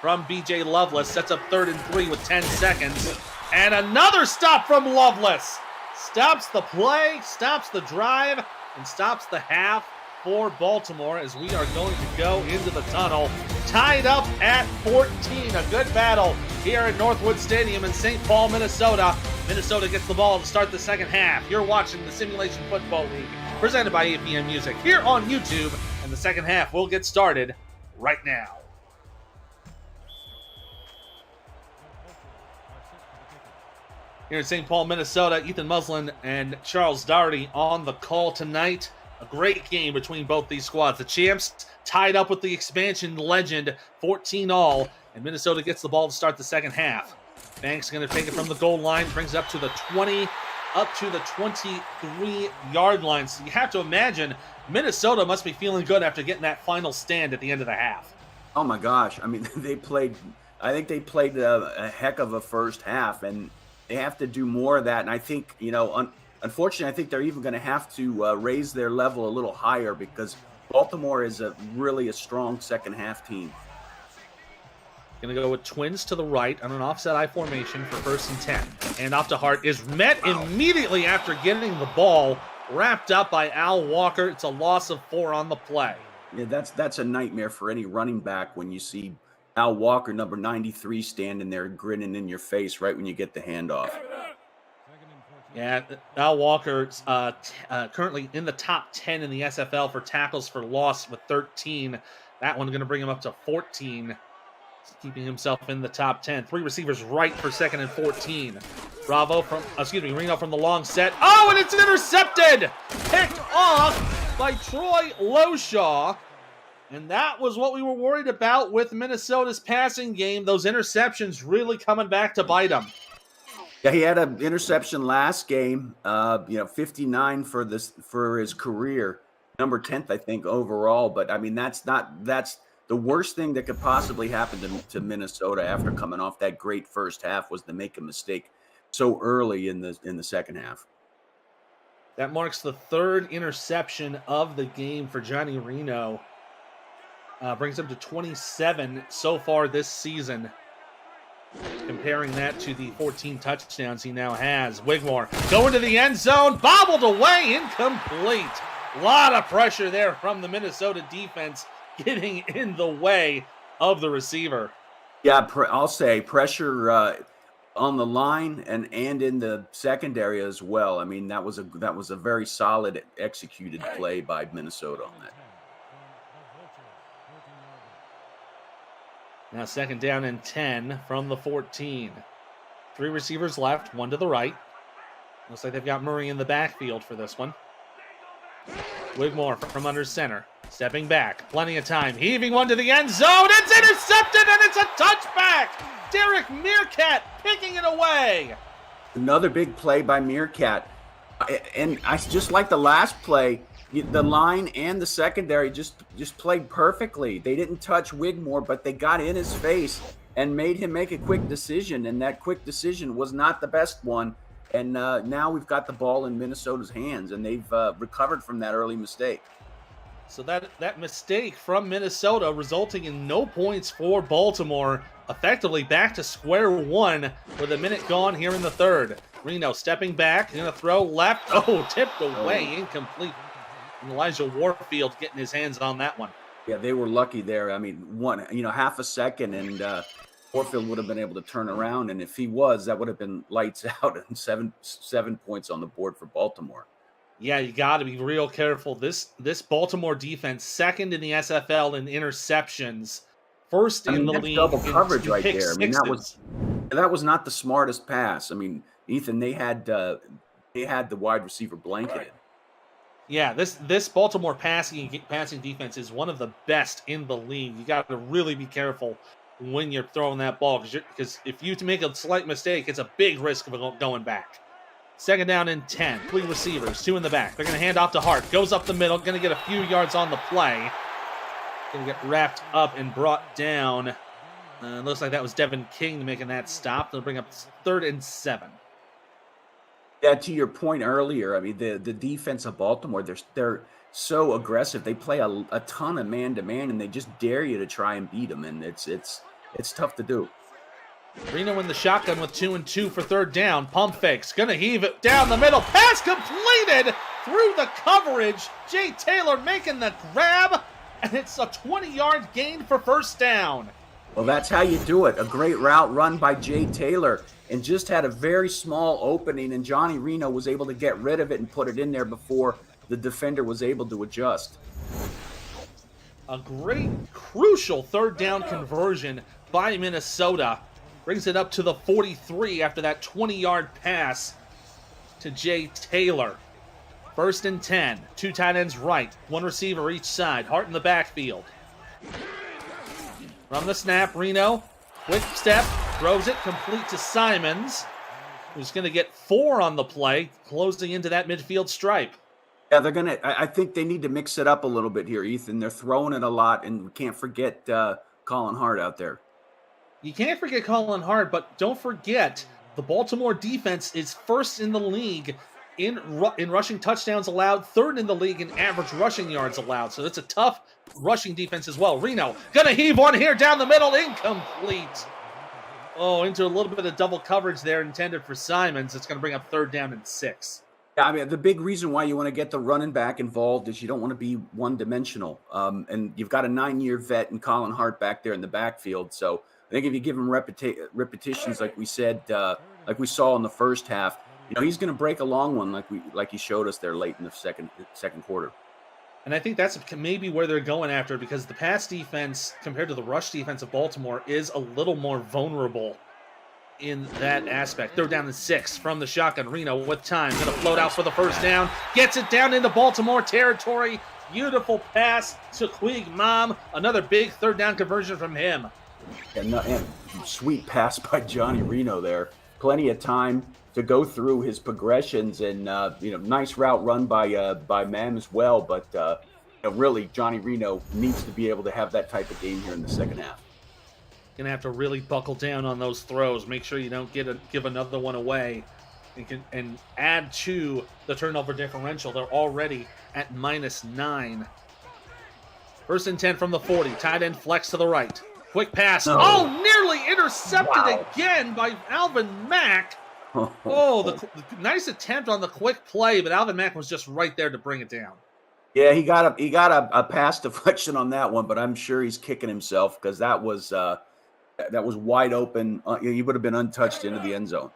from B.J. Lovelace. Sets up 3rd and 3 with 10 seconds. And another stop from Lovelace. Stops the play, stops the drive, and stops the half for Baltimore as we are going to go into the tunnel. Tied up at 14. A good battle here at Northwood Stadium in St. Paul, Minnesota. Minnesota gets the ball to start the second half. You're watching the Simulation Football League, presented by APM Music, here on YouTube, and the second half will get started right now. Here in St. Paul, Minnesota, Ethan Muslin and Charles Doherty on the call tonight. A great game between both these squads. The champs tied up with the expansion legend, 14-all, and Minnesota gets the ball to start the second half. Banks going to take it from the goal line, brings it up to the 20, up to the 23-yard line. So you have to imagine Minnesota must be feeling good after getting that final stand at the end of the half. Oh my gosh. I think they played a heck of a first half, and they have to do more of that. And I think, unfortunately, I think they're even going to have to raise their level a little higher, because Baltimore is really a strong second half team. Going to go with twins to the right on an offset I formation for 1st and 10. And off to Hart is met immediately after getting the ball wrapped up by Al Walker. It's a loss of 4 on the play. Yeah, that's a nightmare for any running back when you see Al Walker, number 93, standing there grinning in your face right when you get the handoff. Yeah, Al Walker's currently in the top 10 in the SFL for tackles for loss with 13. That one's going to bring him up to 14. Keeping himself in the top 10. 3 receivers right for 2nd and 14. Reno from the long set. Oh, and it's intercepted! Picked off by Troy Loshaw. And that was what we were worried about with Minnesota's passing game. Those interceptions really coming back to bite them. Yeah, he had an interception last game. 59 for his career. Number 10th, I think, overall. But I mean, that's the worst thing that could possibly happen to Minnesota after coming off that great first half was to make a mistake so early in the second half. That marks the 3rd interception of the game for Johnny Reno. Brings him to 27 so far this season. Comparing that to the 14 touchdowns he now has. Wigmore going to the end zone, bobbled away, incomplete. A lot of pressure there from the Minnesota defense, getting in the way of the receiver. Yeah, I'll say pressure on the line and in the secondary as well. I mean, that was a very solid executed play by Minnesota on that. Now 2nd down and 10 from the 14. 3 receivers left, 1 to the right. Looks like they've got Murray in the backfield for this one. Wigmore from under center. Stepping back, plenty of time, heaving one to the end zone. It's intercepted, and it's a touchback. Derek Meerkat picking it away. Another big play by Meerkat. And I just like the last play, the line and the secondary just played perfectly. They didn't touch Wigmore, but they got in his face and made him make a quick decision, and that quick decision was not the best one. And now we've got the ball in Minnesota's hands, and they've recovered from that early mistake. So that mistake from Minnesota resulting in no points for Baltimore, effectively back to square one with a minute gone here in the 3rd. Reno stepping back, going to throw left. Oh, tipped away, incomplete. And Elijah Warfield getting his hands on that one. Yeah, they were lucky there. I mean, half a second, and Warfield would have been able to turn around. And if he was, that would have been lights out and seven points on the board for Baltimore. Yeah, you got to be real careful. This Baltimore defense, 2nd in the SFL in interceptions, 1st in the league. Double coverage right there. I mean, sixes. that was not the smartest pass. I mean, Ethan, they had the wide receiver blanketed. Yeah, this Baltimore passing defense is one of the best in the league. You got to really be careful when you're throwing that ball, because if you make a slight mistake, it's a big risk of going back. 2nd down and 10. 3 receivers, 2 in the back. They're going to hand off to Hart. Goes up the middle. Going to get a few yards on the play. Going to get wrapped up and brought down. Looks like that was Devin King making that stop. They'll bring up 3rd and 7. Yeah, to your point earlier, I mean, the defense of Baltimore, they're so aggressive. They play a ton of man-to-man, and they just dare you to try and beat them, and it's tough to do. Reno in the shotgun with 2 and 2 for 3rd down. Pump fakes. Going to heave it down the middle. Pass completed through the coverage. Jay Taylor making the grab, and it's a 20-yard gain for 1st down. Well, that's how you do it. A great route run by Jay Taylor, and just had a very small opening, and Johnny Reno was able to get rid of it and put it in there before the defender was able to adjust. A great, crucial 3rd down conversion by Minnesota. Brings it up to the 43 after that 20-yard pass to Jay Taylor. 1st and 10. 2 tight ends right. 1 receiver each side. Hart in the backfield. From the snap, Reno. Quick step. Throws it complete to Simons, who's going to get 4 on the play, closing into that midfield stripe. Yeah, I think they need to mix it up a little bit here, Ethan. They're throwing it a lot, and we can't forget Colin Hart out there. You can't forget Colin Hart, but don't forget the Baltimore defense is 1st in the league in rushing touchdowns allowed, third in the league in average rushing yards allowed. So that's a tough rushing defense as well. Reno gonna heave one here down the middle, incomplete. Oh, into a little bit of double coverage there intended for Simons. It's gonna bring up 3rd down and 6. Yeah, I mean, the big reason why you want to get the running back involved is you don't want to be one-dimensional. And you've got a 9-year vet in Colin Hart back there in the backfield. So I think if you give him repetitions, like we said, like we saw in the first half, he's going to break a long one, like he showed us there late in the second quarter. And I think that's maybe where they're going after, because the pass defense compared to the rush defense of Baltimore is a little more vulnerable in that aspect. 3rd down and 6 from the shotgun. Reno with time, gonna float out for the first down, gets it down into Baltimore territory. Beautiful pass to Quig Mom. Another big 3rd down conversion from him. And sweet pass by Johnny Reno there. Plenty of time to go through his progressions, and nice route run by Mam as well. But really, Johnny Reno needs to be able to have that type of game here in the second half. Gonna have to really buckle down on those throws. Make sure you don't give another one away, and add to the turnover differential. They're already at -9. 1st and 10 from the 40. Tight end flex to the right. Quick pass. Oh, nearly intercepted again by Alvin Mack. Oh, the nice attempt on the quick play, but Alvin Mack was just right there to bring it down. Yeah, he got a pass deflection on that one, but I'm sure he's kicking himself because that was wide open. He would have been untouched into the end zone.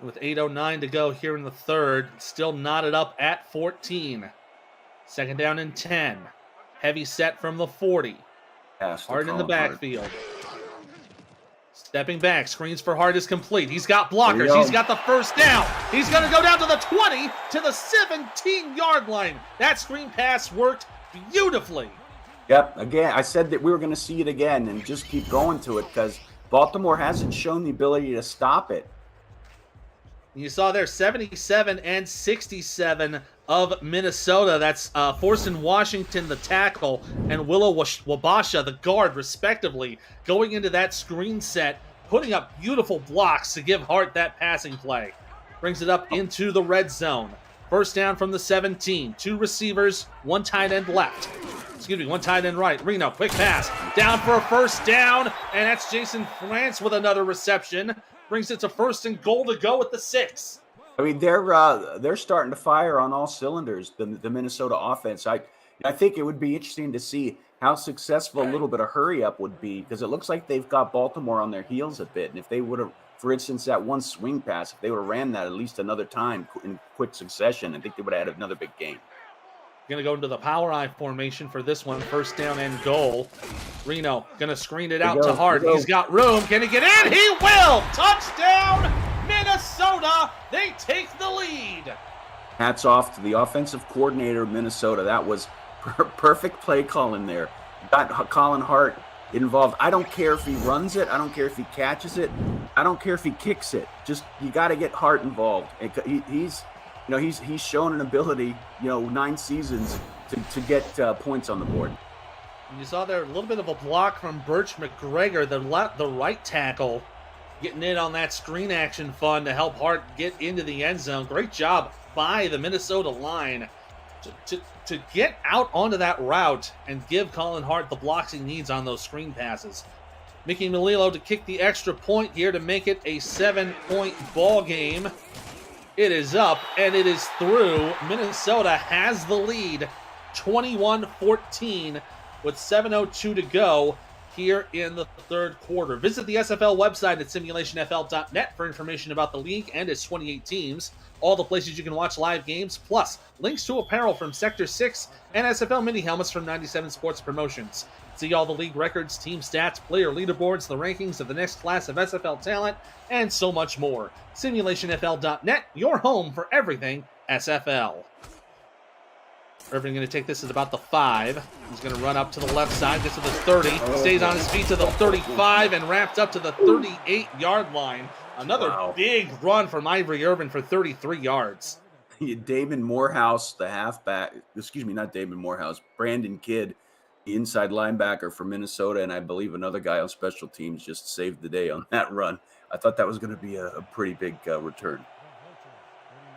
With 8:09 to go here in the 3rd, still knotted up at 14. 2nd down and 10. Heavy set from the 40. Hart in the backfield. Stepping back, screens for Hart is complete. He's got blockers. He's got the 1st down. He's going to go down to the 20 to the 17-yard line. That screen pass worked beautifully. Yep. Again, I said that we were going to see it again, and just keep going to it because Baltimore hasn't shown the ability to stop it. You saw there 77 and 67 of Minnesota. That's Forson Washington, the tackle, and Willow Wabasha, the guard, respectively, going into that screen set, putting up beautiful blocks to give Hart that passing play. Brings it up into the red zone. 1st down from the 17. 2 receivers, 1 tight end left. 1 tight end right. Reno, quick pass. Down for a 1st down, and that's Jason France with another reception. Brings it to 1st and goal to go with the 6. I mean, they're starting to fire on all cylinders, the Minnesota offense. I think it would be interesting to see how successful a little bit of hurry up would be, because it looks like they've got Baltimore on their heels a bit. And if they would have, for instance, that one swing pass, if they would have ran that at least another time in quick succession, I think they would have had another big game. Going to go into the power I formation for this one. 1st down and goal. Reno going to screen it out to Hart. He's got room. Can he get in? He will! Touchdown, Minnesota! They take the lead. Hats off to the offensive coordinator of Minnesota. That was perfect play calling there. Got Colin Hart involved. I don't care if he runs it. I don't care if he catches it. I don't care if he kicks it. Just, you got to get Hart involved. He's shown an ability, 9 seasons to get points on the board. And you saw there a little bit of a block from Birch McGregor, the right tackle, getting in on that screen action fun to help Hart get into the end zone. Great job by the Minnesota line to get out onto that route and give Colin Hart the blocks he needs on those screen passes. Mickey Melillo to kick the extra point here to make it a 7-point ball game. It is up, and it is through. Minnesota has the lead, 21-14, with 7:02 to go here in the 3rd quarter. Visit the SFL website at simulationfl.net for information about the league and its 28 teams, all the places you can watch live games, plus links to apparel from Sector 6 and SFL mini helmets from 97 Sports Promotions. See all the league records, team stats, player leaderboards, the rankings of the next class of SFL talent, and so much more. SimulationFL.net, your home for everything SFL. Irvin going to take this at about the 5. He's going to run up to the left side, gets to the 30, stays on his feet to the 35, and wrapped up to the 38-yard line. Another big run from Ivory Irvin for 33 yards. Damon Morehouse, the halfback, not Damon Morehouse, Brandon Kidd, the inside linebacker for Minnesota, and I believe another guy on special teams just saved the day on that run. I thought that was going to be a pretty big return.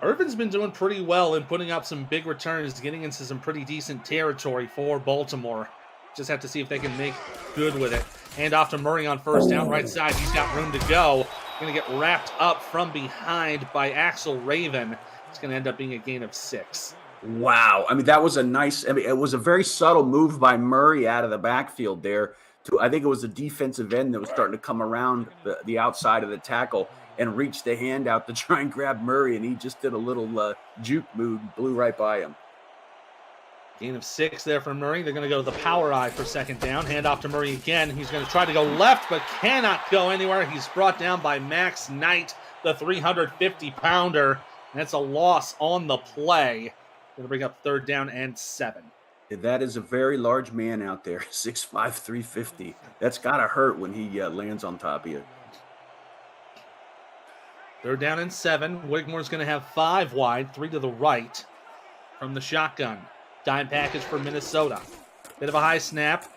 Irvin's been doing pretty well in putting up some big returns, getting into some pretty decent territory for Baltimore. Just have to see if they can make good with it. Hand off to Murray on first down, right side. He's got room to go. Going to get wrapped up from behind by Axel Raven. It's going to end up being a gain of 6. Wow. I mean, that was it was a very subtle move by Murray out of the backfield there. I think it was the defensive end that was starting to come around the outside of the tackle and reach the hand out to try and grab Murray, and he just did a little juke move, blew right by him. Gain of 6 there from Murray. They're going to go to the power eye for second down. Hand off to Murray again. He's going to try to go left, but cannot go anywhere. He's brought down by Max Knight, the 350-pounder. That's a loss on the play. Going to bring up third down and 7. That is a very large man out there, 6'5", 350. That's got to hurt when he lands on top of you. Third down and 7. Wigmore's going to have 5 wide, 3 to the right from the shotgun. Dime package for Minnesota. Bit of a high snap.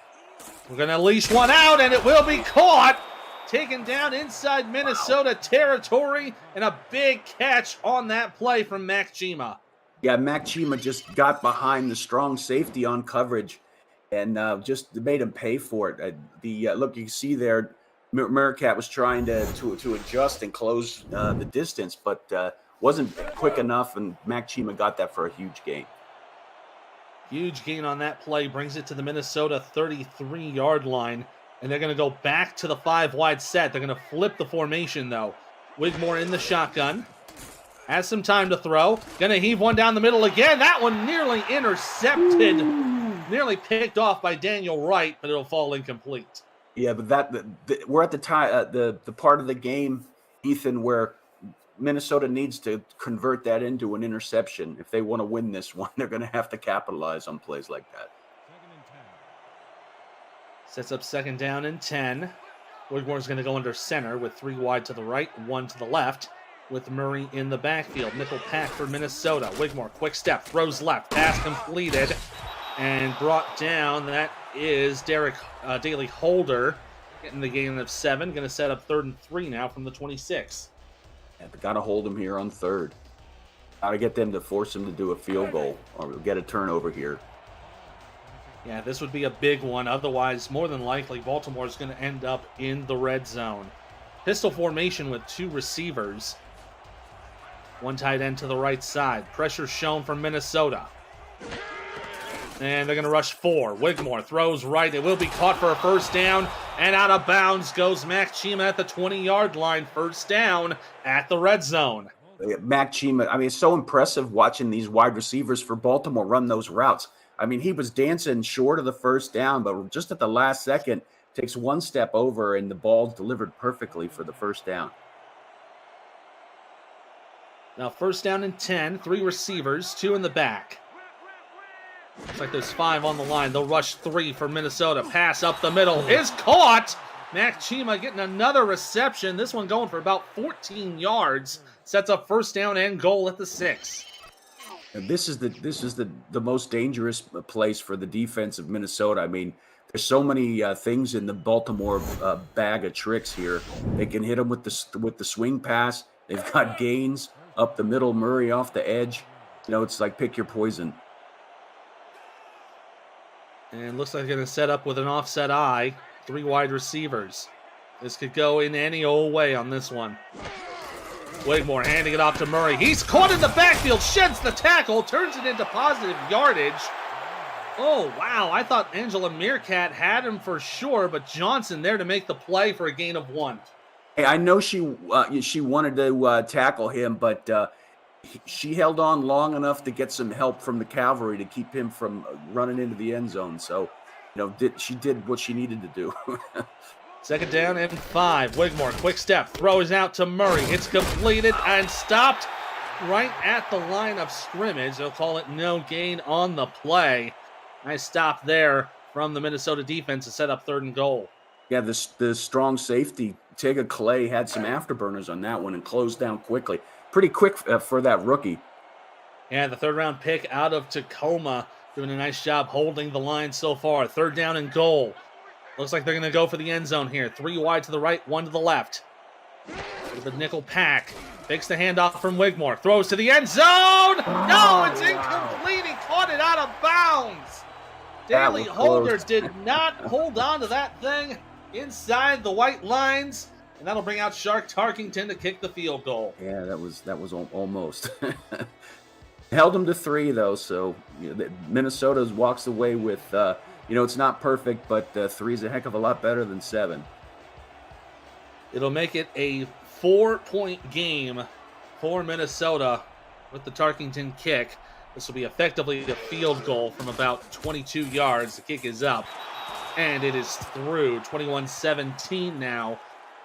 We're going to unleash one out, and it will be caught. Taken down inside Minnesota territory, and a big catch on that play from Mac Chima. Yeah, Mac Chima just got behind the strong safety on coverage and just made him pay for it. Look, you can see there, Meerkat was trying to adjust and close the distance, but wasn't quick enough, and Mac Chima got that for a huge gain. Huge gain on that play, brings it to the Minnesota 33-yard line, and they're going to go back to the 5-wide set. They're going to flip the formation, though. Wigmore in the shotgun. Has some time to throw. Going to heave one down the middle again. That one nearly intercepted. Nearly picked off by Daniel Wright, but it'll fall incomplete. Yeah, but we're at the time, the part of the game, Ethan, where Minnesota needs to convert that into an interception. If they want to win this one, they're going to have to capitalize on plays like that. Sets up second down and 10. Wigmore's going to go under center with 3 wide to the right, 1 to the left, with Murray in the backfield. Nickel pack for Minnesota. Wigmore, quick step, throws left, pass completed, and brought down. That is Derek Daly Holder getting the gain of 7. Going to set up 3rd and 3 now from the 26. Yeah, they got to hold him here on 3rd. Got to get them to force him to do a field goal or get a turnover here. Yeah, this would be a big one. Otherwise, more than likely, Baltimore is going to end up in the red zone. Pistol formation with 2 receivers. 1 tight end to the right side. Pressure shown from Minnesota. And they're going to rush 4. Wigmore throws right. It will be caught for a first down. And out of bounds goes Mac Chima at the 20-yard line. First down at the red zone. Mac Chima, I mean, it's so impressive watching these wide receivers for Baltimore run those routes. I mean, he was dancing short of the first down, but just at the last second, takes 1 step over, and the ball's delivered perfectly for the first down. Now, first down and 10. 3 receivers, 2 in the back. Looks like there's 5 on the line. They'll rush 3 for Minnesota. Pass up the middle is caught. Mac Chima getting another reception. This one going for about 14 yards. Sets up first down and goal at the 6. And this is the most dangerous place for the defense of Minnesota. I mean, there's so many things in the Baltimore bag of tricks here. They can hit them with the swing pass. They've got gains up the middle, Murray off the edge. You know, it's like pick your poison. And looks like they're going to set up with an offset eye. 3 wide receivers. This could go in any old way on this one. Wigmore handing it off to Murray. He's caught in the backfield, sheds the tackle, turns it into positive yardage. Oh, wow. I thought Angela Meerkat had him for sure, but Johnson there to make the play for a gain of 1. Hey, I know she wanted to tackle him, but she held on long enough to get some help from the cavalry to keep him from running into the end zone. So, you know, she did what she needed to do. Second down and 5. Wigmore, quick step, throws out to Murray. It's completed and stopped right at the line of scrimmage. They'll call it no gain on the play. Nice stop there from the Minnesota defense to set up 3rd and goal. Yeah, the strong safety, Tega Clay, had some afterburners on that one and closed down quickly. Pretty quick for that rookie. Yeah, the 3rd-round pick out of Tacoma, doing a nice job holding the line so far. 3rd down and goal. Looks like they're going to go for the end zone here. 3 wide to the right, 1 to the left. With the nickel pack. Takes the handoff from Wigmore. Throws to the end zone. No, it's incomplete. He caught it out of bounds. Daly Holder did not hold on to that thing inside the white lines. And that'll bring out Shark Tarkington to kick the field goal. Yeah, that was almost. Held him to 3, though, so Minnesota walks away with, it's not perfect, but 3 is a heck of a lot better than 7. It'll make it a 4-point game for Minnesota with the Tarkington kick. This will be effectively a field goal from about 22 yards. The kick is up, and it is through. 21-17 now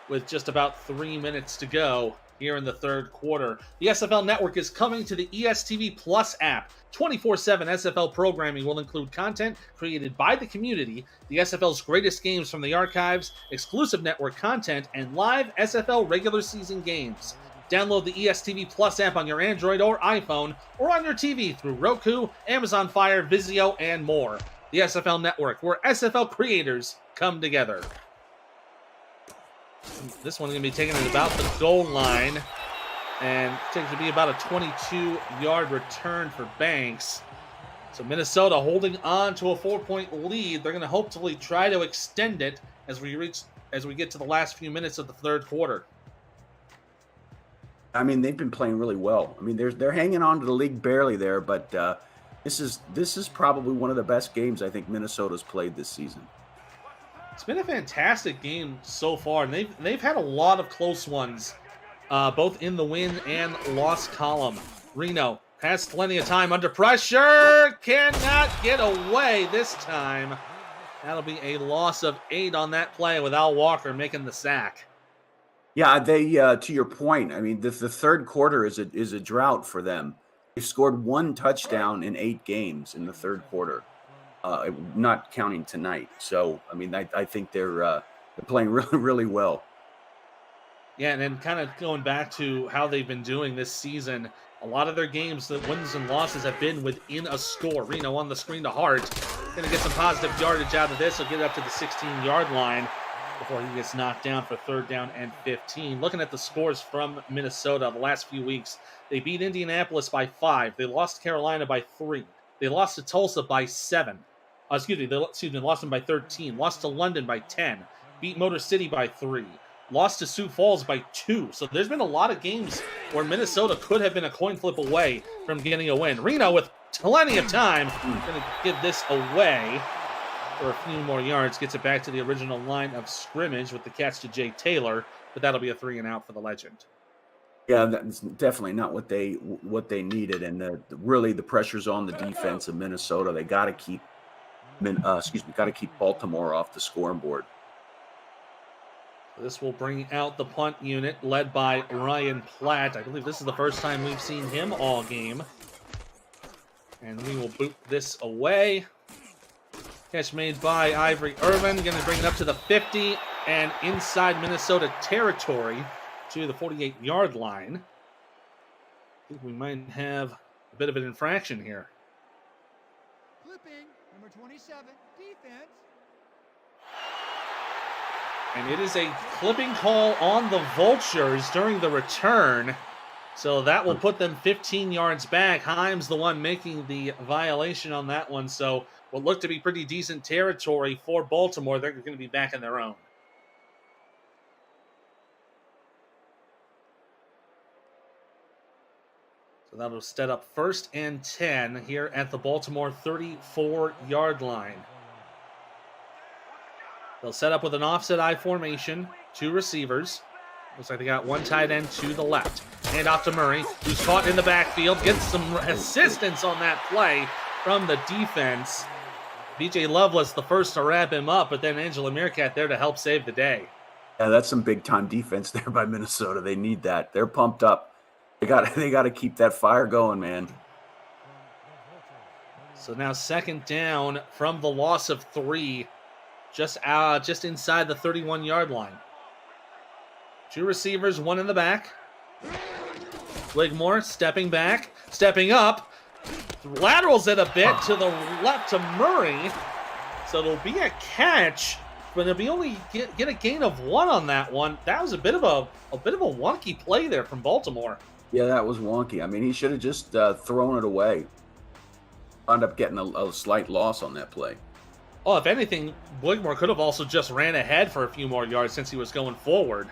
with just about 3 minutes to go here in the third quarter. The SFL Network is coming to the ESTV Plus app. 24/7 SFL programming will include content created by the community, the SFL's greatest games from the archives, exclusive network content, and live SFL regular season games. Download the ESTV Plus app on your Android or iPhone, or on your TV through Roku, Amazon Fire, Vizio, and more. The SFL Network, where SFL creators come together. This one's going to be taken at about the goal line, and it's to be about a 22-yard return for Banks. So Minnesota holding on to a 4-point lead. They're going to hopefully try to extend it as we get to the last few minutes of the third quarter. I mean, they've been playing really well. I mean, they're hanging on to the league barely there, but this is probably one of the best games I think Minnesota's played this season. It's been a fantastic game so far, and they've had a lot of close ones, both in the win and loss column. Reno has plenty of time under pressure, cannot get away this time. That'll be a loss of 8 on that play with Al Walker making the sack. Yeah, they to your point, I mean, the third quarter is a drought for them. They've scored 1 touchdown in 8 games in the third quarter. Not counting tonight. So, I mean, I think they're playing really, really well. Yeah, and then kind of going back to how they've been doing this season, a lot of their games, the wins and losses have been within a score. Reno on the screen to Hart. Going to get some positive yardage out of this. He'll get it up to the 16-yard line before he gets knocked down for 3rd down and 15. Looking at the scores from Minnesota the last few weeks, they beat Indianapolis by 5. They lost Carolina by 3. They lost to Tulsa by 7. They lost them by 13. Lost to London by 10. Beat Motor City by 3. Lost to Sioux Falls by 2. So there's been a lot of games where Minnesota could have been a coin flip away from getting a win. Reno, with plenty of time, going to give this away for a few more yards. Gets it back to the original line of scrimmage with the catch to Jay Taylor, but that'll be a 3-and-out for the Legend. Yeah, that's definitely not what they needed, and really the pressure's on the defense of Minnesota. They got to keep Baltimore off the scoreboard. This will bring out the punt unit led by Ryan Platt. I believe this is the first time we've seen him all game. And we will boot this away. Catch made by Ivory Irvin. Going to bring it up to the 50 and inside Minnesota territory to the 48-yard line. I think we might have a bit of an infraction here. Clipping, number 27, defense. And it is a clipping call on the Vultures during the return. So that will put them 15 yards back. Himes the one making the violation on that one. So what looked to be pretty decent territory for Baltimore, they're going to be back in their own. So that'll set up 1st and 10 here at the Baltimore 34-yard line. They'll set up with an offset I formation, 2 receivers. Looks like they got 1 tight end to the left. Hand off to Murray, who's caught in the backfield. Gets some assistance on that play from the defense. B.J. Loveless the first to wrap him up, but then Angela Meerkat there to help save the day. Yeah, that's some big-time defense there by Minnesota. They need that. They're pumped up. They got to keep that fire going, man. So now 2nd down from the loss of 3. Just inside the 31-yard line. 2 receivers, 1 in the back. Wigmore stepping back, stepping up. Laterals it a bit to the left to Murray. So it'll be a catch but if he only get a gain of 1 on that one, that was a bit of a wonky play there from Baltimore. Yeah, that was wonky. I mean, he should have just thrown it away. Wound up getting a slight loss on that play. Oh, if anything, Wigmore could have also just ran ahead for a few more yards since he was going forward.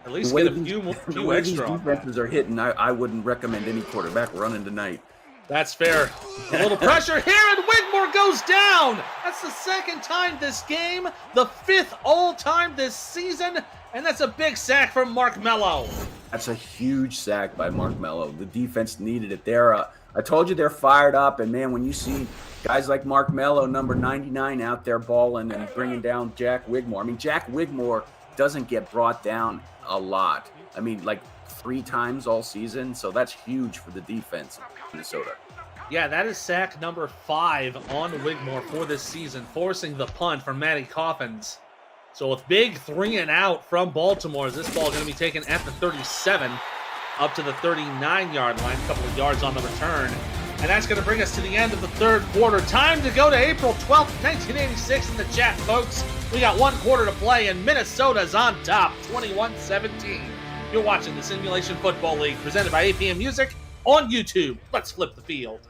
At least get a few the way these extra. defenses are hitting, I wouldn't recommend any quarterback running tonight. That's fair. A little pressure here, and Wigmore goes down. That's the second time this game, the 5th all-time this season, and that's a big sack from Mark Mello. That's a huge sack by Mark Mello. The defense needed it there. I told you they're fired up, and man, when you see guys like Mark Mello, number 99, out there balling and bringing down Jack Wigmore. I mean, Jack Wigmore doesn't get brought down a lot. I mean, like 3 times all season, so that's huge for the defense of Minnesota. Yeah, that is sack number 5 on Wigmore for this season, forcing the punt from Matty Coffins. So with big 3 and out from Baltimore, this ball going to be taken at the 37, up to the 39-yard line, a couple of yards on the return. And that's going to bring us to the end of the 3rd quarter. Time to go to April 12th, 1986 in the chat, folks. We got 1 quarter to play, and Minnesota's on top, 21-17. You're watching the Simulation Football League, presented by APM Music on YouTube. Let's flip the field.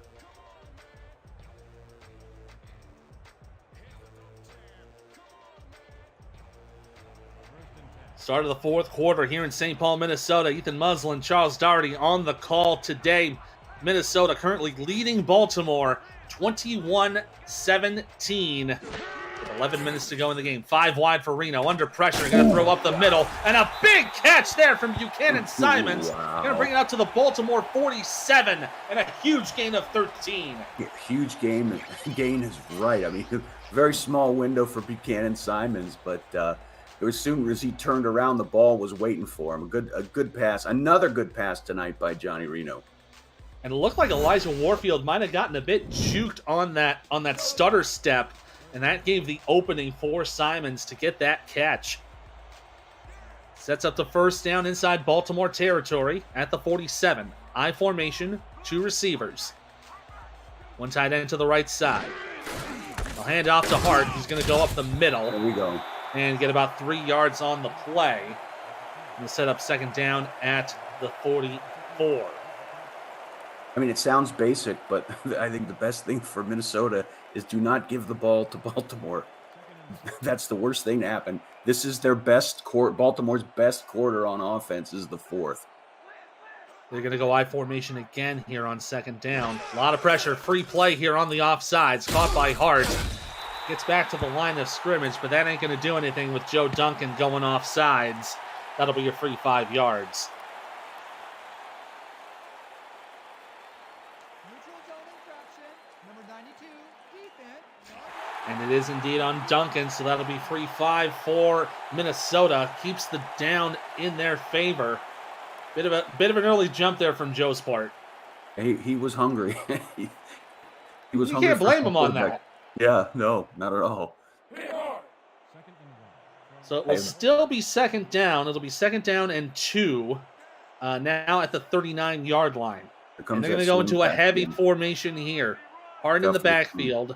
Start of the 4th quarter here in St. Paul, Minnesota. Ethan Muslin, Charles Doherty on the call today. Minnesota currently leading Baltimore 21-17. With 11 minutes to go in the game. 5 wide for Reno. Under pressure. Going to throw up the middle. And a big catch there from Buchanan Simons. Wow. Going to bring it up to the Baltimore 47. And a huge gain of 13. Yeah, huge gain is right. I mean, very small window for Buchanan Simons, but as soon as he turned around, the ball was waiting for him. A good pass. Another good pass tonight by Johnny Reno. And it looked like Elijah Warfield might have gotten a bit juked on that stutter step, and that gave the opening for Simons to get that catch. Sets up the first down inside Baltimore territory at the 47. I formation, 2 receivers. 1 tight end to the right side. I'll hand off to Hart. He's going to go up the middle. There we go. And get about 3 yards on the play. And set up 2nd down at the 44. I mean, it sounds basic, but I think the best thing for Minnesota is do not give the ball to Baltimore. That's the worst thing to happen. This is their best quarter. Baltimore's best quarter on offense is the 4th. They're going to go I formation again here on 2nd down. A lot of pressure. Free play here on the offsides. Caught by Hart. Gets back to the line of scrimmage, but that ain't going to do anything with Joe Duncan going off sides. That'll be your free 5 yards. Neutral zone infraction, number 92, defense. And it is indeed on Duncan, so that'll be free 5 for Minnesota. Keeps the down in their favor. Bit of an early jump there from Joe's part. He was hungry. he was. You hungry can't blame him on that. Yeah, no, not at all. So it will still be 2nd down. It'll be 2nd down and 2 now at the 39-yard line. And they're going to go into a heavy formation here. Hard in the backfield.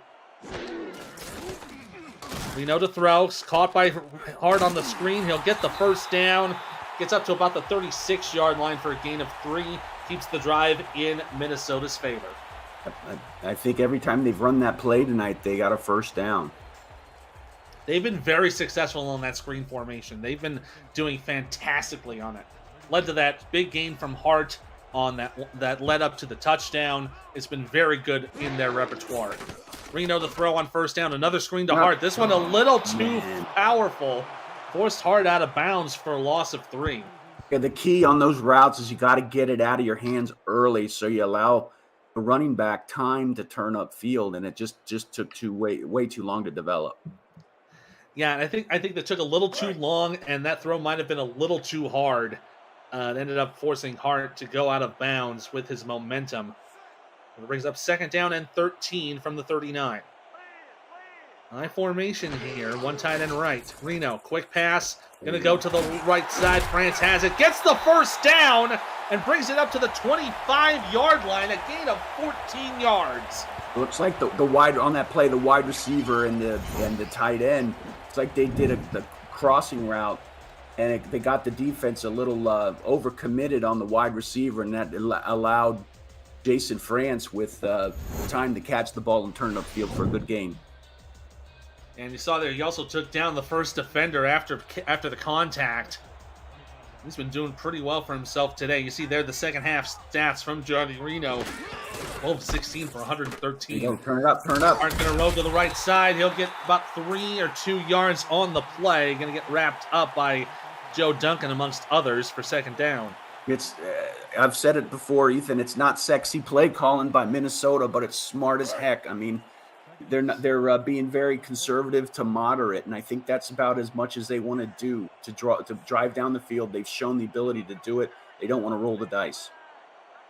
Reno to throw. Caught by Hard on the screen. He'll get the first down. Gets up to about the 36-yard line for a gain of 3. Keeps the drive in Minnesota's favor. I think every time they've run that play tonight, they got a first down. They've been very successful on that screen formation. They've been doing fantastically on it. Led to that big gain from Hart on that led up to the touchdown. It's been very good in their repertoire. Reno to throw on 1st down. Another screen to Hart. This one a little too powerful. Forced Hart out of bounds for a loss of 3. Yeah, the key on those routes is you got to get it out of your hands early so you allow the running back time to turn up field, and it just took way too long to develop. Yeah, and I think that took a little too long, and that throw might have been a little too hard. It ended up forcing Hart to go out of bounds with his momentum. It brings up 2nd down and 13 from the 39. I formation here, 1 tight end right. Reno, quick pass, going to go to the right side. France has it, gets the first down, and brings it up to the 25-yard line, a gain of 14 yards. Looks like the wide on that play, the wide receiver and the tight end. It's like they did the crossing route, and they got the defense a little overcommitted on the wide receiver, and that allowed Jason France with time to catch the ball and turn it upfield for a good gain. And you saw there, he also took down the first defender after the contact. He's been doing pretty well for himself today. You see there the second half stats from Johnny Reno. 12-16 for 113. Turn it up. Aren't going to roll to the right side. He'll get about 3 or 2 yards on the play. Going to get wrapped up by Joe Duncan, amongst others, for second down. It's I've said it before, Ethan. It's not sexy play calling by Minnesota, but it's smart as heck. I mean, they're being very conservative to moderate, and I think that's about as much as they want to do to drive down the field. They've shown the ability to do it. They don't want to roll the dice.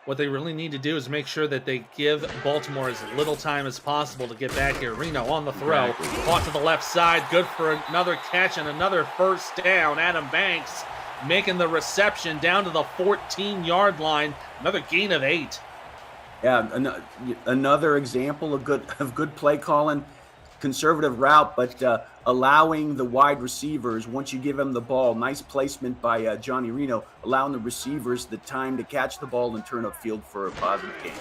What they really need to do is make sure that they give Baltimore as little time as possible to get back here. Reno on the throw. Exactly. Caught to the left side. Good for another catch and another first down. Adam Banks making the reception down to the 14-yard line. Another gain of 8. Yeah, another example of good play calling, conservative route, but allowing the wide receivers, once you give them the ball, nice placement by Johnny Reno, allowing the receivers the time to catch the ball and turn upfield for a positive gain.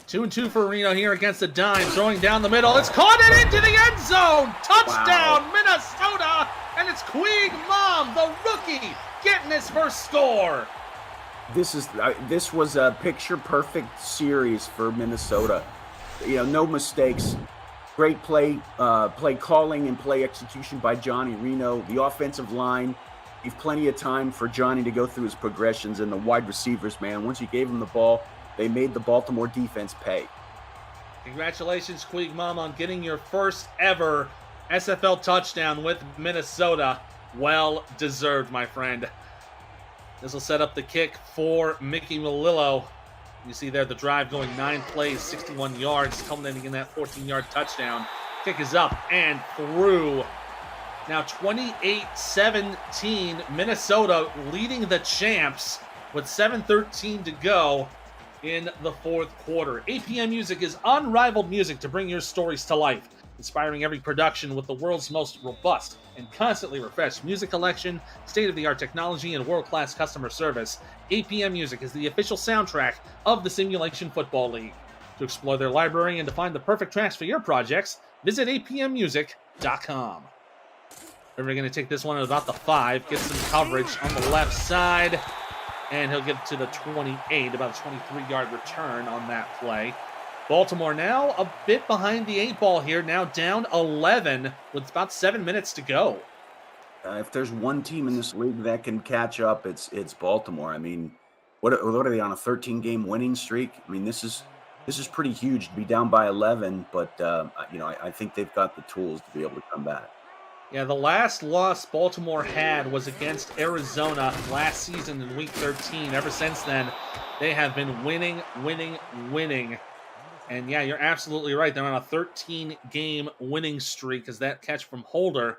2-2 for Reno here against the dime, throwing down the middle. It's caught it into the end zone. Touchdown, wow. Minnesota, and it's Quig Mom, the rookie, getting his first score. This was a picture-perfect series for Minnesota. No mistakes. Great play calling and play execution by Johnny Reno. The offensive line gave plenty of time for Johnny to go through his progressions, and the wide receivers, man, once you gave them the ball, they made the Baltimore defense pay. Congratulations, Quig Mom, on getting your first ever SFL touchdown with Minnesota. Well deserved, my friend. This will set up the kick for Mickey Melillo. You see there the drive going 9 plays, 61 yards, culminating in that 14-yard touchdown. Kick is up and through. Now 28-17, Minnesota leading the champs with 7:13 to go in the fourth quarter. APM Music is unrivaled music to bring your stories to life, inspiring every production with the world's most robust and constantly refreshed music collection, state-of-the-art technology, and world-class customer service. APM Music is the official soundtrack of the Simulation Football League. To explore their library and to find the perfect tracks for your projects, visit apmmusic.com. We're going to take this one at about the 5, get some coverage on the left side, and he'll get to the 28, about a 23-yard return on that play. Baltimore now a bit behind the 8 ball here, now down 11 with about 7 minutes to go. If there's one team in this league that can catch up, it's Baltimore. I mean, what are they on, a 13-game winning streak? I mean, this is pretty huge to be down by 11, but I think they've got the tools to be able to come back. Yeah, the last loss Baltimore had was against Arizona last season in Week 13. Ever since then, they have been winning. And yeah, you're absolutely right. They're on a 13-game winning streak, as that catch from Holder,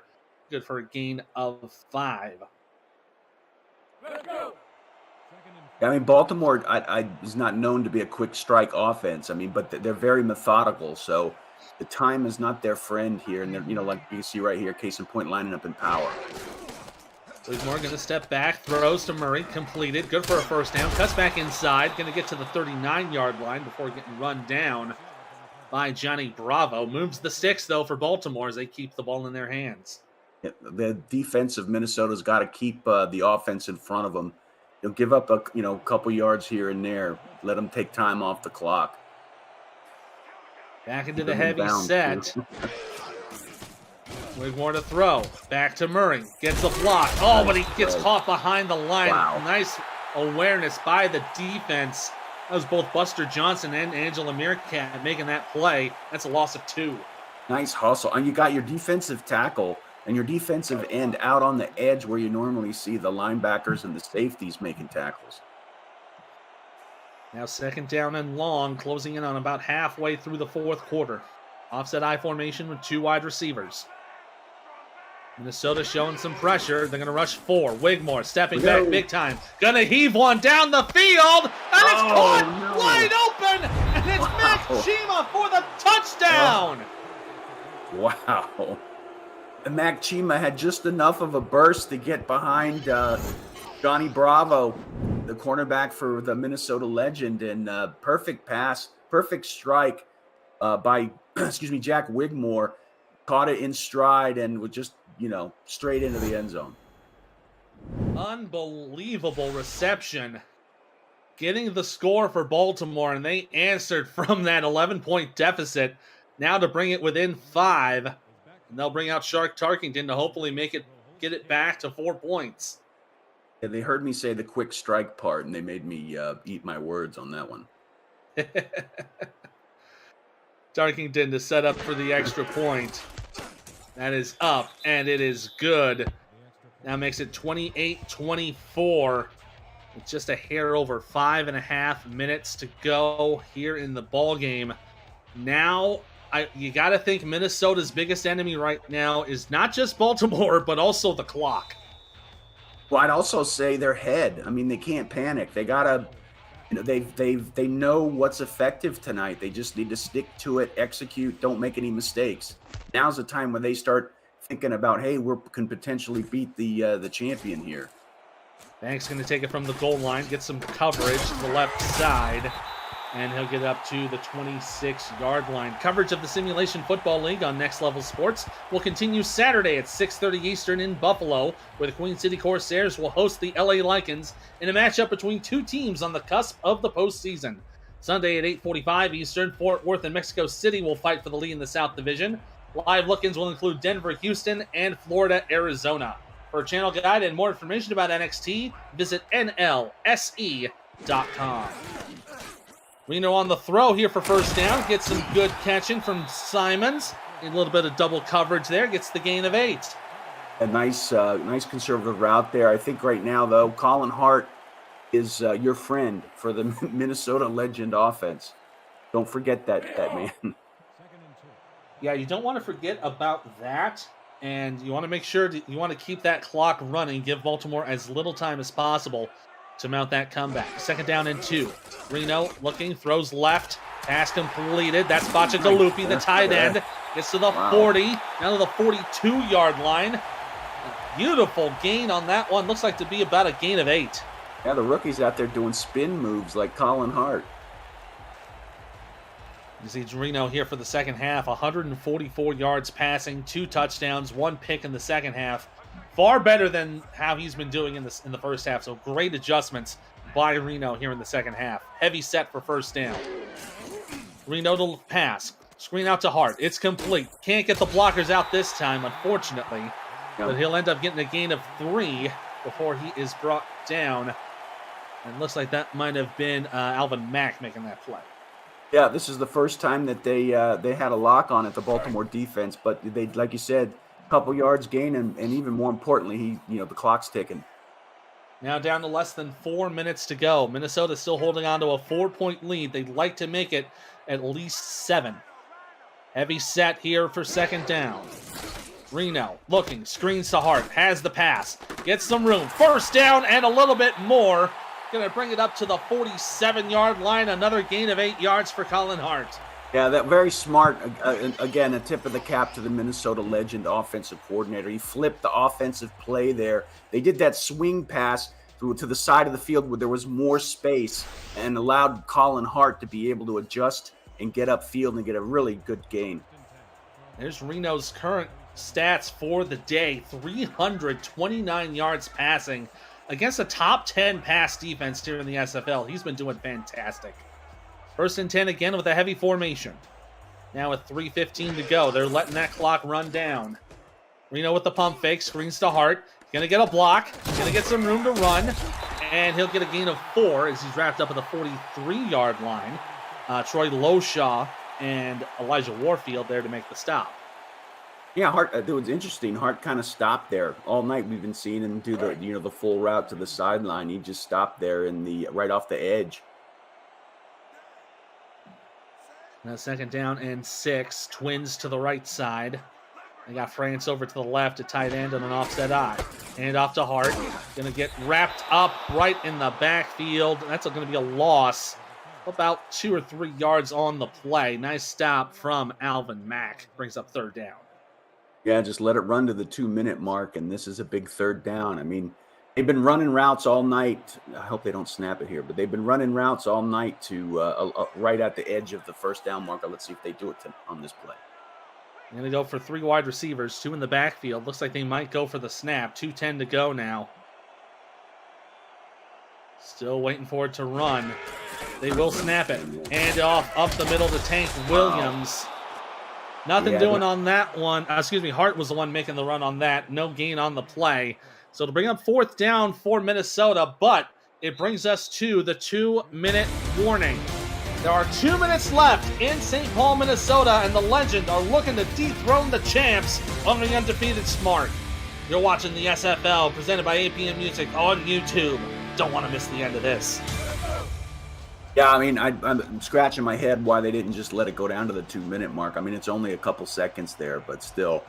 good for a gain of 5. Let's go. I mean, Baltimore is not known to be a quick strike offense. I mean, but they're very methodical, so the time is not their friend here. And they're, like you see right here, case in point, lining up in power. Whitmore going to step back, throws to Murray, completed, good for a first down, cuts back inside, going to get to the 39-yard line before getting run down by Johnny Bravo. Moves the sticks, though, for Baltimore as they keep the ball in their hands. Yeah, the defense of Minnesota's got to keep the offense in front of them. They'll give up a couple yards here and there, let them take time off the clock. Back into the heavy set. Wigmore to throw. Back to Murray. Gets a block. Oh, but he gets caught behind the line. Wow. Nice awareness by the defense. That was both Buster Johnson and Angela Meerkat making that play. That's a loss of 2. Nice hustle. And you got your defensive tackle and your defensive end out on the edge where you normally see the linebackers and the safeties making tackles. Now 2nd down and long, closing in on about halfway through the fourth quarter. Offset I formation with 2 wide receivers. Minnesota showing some pressure. They're going to rush 4. Wigmore stepping back big time. Going to heave one down the field. And it's caught wide open. And it's Matt Chima for the touchdown. Wow. And Mac Chima had just enough of a burst to get behind Johnny Bravo, the cornerback for the Minnesota Legend, and perfect pass, perfect strike by, Jack Wigmore. Caught it in stride and was just, straight into the end zone. Unbelievable reception. Getting the score for Baltimore, and they answered from that 11-point deficit. Now to bring it within 5. And they'll bring out Shark Tarkington to hopefully get it back to 4 points. Yeah, they heard me say the quick strike part, and they made me eat my words on that one. Tarkington to set up for the extra point. That is up, and it is good. Now makes it 28-24. With just a hair over 5.5 minutes to go here in the ball game. Now, you got to think Minnesota's biggest enemy right now is not just Baltimore, but also the clock. Well, I'd also say their head. I mean, they can't panic. They gotta, they know what's effective tonight. They just need to stick to it, execute, don't make any mistakes. Now's the time when they start thinking about, hey, we can potentially beat the champion here. Banks going to take it from the goal line, get some coverage to the left side, and he'll get up to the 26-yard line. Coverage of the Simulation Football League on Next Level Sports will continue Saturday at 6:30 Eastern in Buffalo, where the Queen City Corsairs will host the LA Lycans in a matchup between two teams on the cusp of the postseason. Sunday at 8:45 Eastern, Fort Worth and Mexico City will fight for the lead in the South Division. Live look-ins will include Denver, Houston, and Florida, Arizona. For a channel guide and more information about NXT, visit NLSE.com. Reno on the throw here for first down. Gets some good catching from Simons. A little bit of double coverage there. Gets the gain of 8. A nice conservative route there. I think right now, though, Colin Hart is your friend for the Minnesota Legend offense. Don't forget that man. Yeah, you don't want to forget about that. And you want to make sure you want to keep that clock running, give Baltimore as little time as possible to mount that comeback. Second down and 2. Reno looking, throws left, pass completed. That's Bachagalupi, the tight end. Gets to the 40, down to the 42-yard line. A beautiful gain on that one. Looks like to be about a gain of 8. Yeah, the rookie's out there doing spin moves like Colin Hart. You see Reno here for the second half, 144 yards passing, 2 touchdowns, 1 pick in the second half. Far better than how he's been doing in the first half, so great adjustments by Reno here in the second half. Heavy set for first down. Reno to pass, screen out to Hart. It's complete. Can't get the blockers out this time, unfortunately, but he'll end up getting a gain of 3 before he is brought down. And looks like that might have been Alvin Mack making that play. Yeah, this is the first time that they had a lock on it, the Baltimore defense. But they, like you said, a couple yards gain, and even more importantly, the clock's ticking. Now down to less than 4 minutes to go. Minnesota still holding on to a 4-point lead. They'd like to make it at least 7. Heavy set here for second down. Reno looking, screens to Hart, has the pass, gets some room. First down and a little bit more. Going to bring it up to the 47-yard line. Another gain of 8 yards for Colin Hart. Yeah, that very smart. Again, a tip of the cap to the Minnesota Legend offensive coordinator. He flipped the offensive play there. They did that swing pass to the side of the field where there was more space and allowed Colin Hart to be able to adjust and get upfield and get a really good gain. There's Reno's current stats for the day. 329 yards passing. Against a top 10 pass defense here in the SFL, he's been doing fantastic. First and 10 again with a heavy formation. Now with 3:15 to go, they're letting that clock run down. Reno with the pump fake, screens to Hart. Gonna get a block, gonna get some room to run, and he'll get a gain of 4 as he's wrapped up at the 43-yard line. Troy Loshaw and Elijah Warfield there to make the stop. Yeah, Hart. It was interesting. Hart kind of stopped there all night. We've been seeing him do the full route to the sideline. He just stopped there right off the edge. Now second down and 6. Twins to the right side. They got France over to the left at tight end on an offset eye. Hand off to Hart. Going to get wrapped up right in the backfield. That's going to be a loss. about 2 or 3 yards on the play. Nice stop from Alvin Mack. Brings up third down. Yeah, just let it run to the 2-minute mark, and this is a big third down. I mean, they've been running routes all night. I hope they don't snap it here, but they've been running routes all night to right at the edge of the first down marker. Let's see if they do it on this play. Going to go for 3 wide receivers, 2 in the backfield. Looks like they might go for the snap. 2:10 to go now. Still waiting for it to run. They will snap it. Hand off up the middle to Tank Williams. Nothing doing on that one. Hart was the one making the run on that. No gain on the play. So to bring up fourth down for Minnesota, but it brings us to the 2-minute warning. There are 2 minutes left in St. Paul, Minnesota, and the Legend are looking to dethrone the champs of the undefeated Smart. You're watching the SFL presented by APM Music on YouTube. Don't want to miss the end of this. Yeah, I mean, I'm scratching my head why they didn't just let it go down to the 2-minute mark. I mean, it's only a couple seconds there, but still.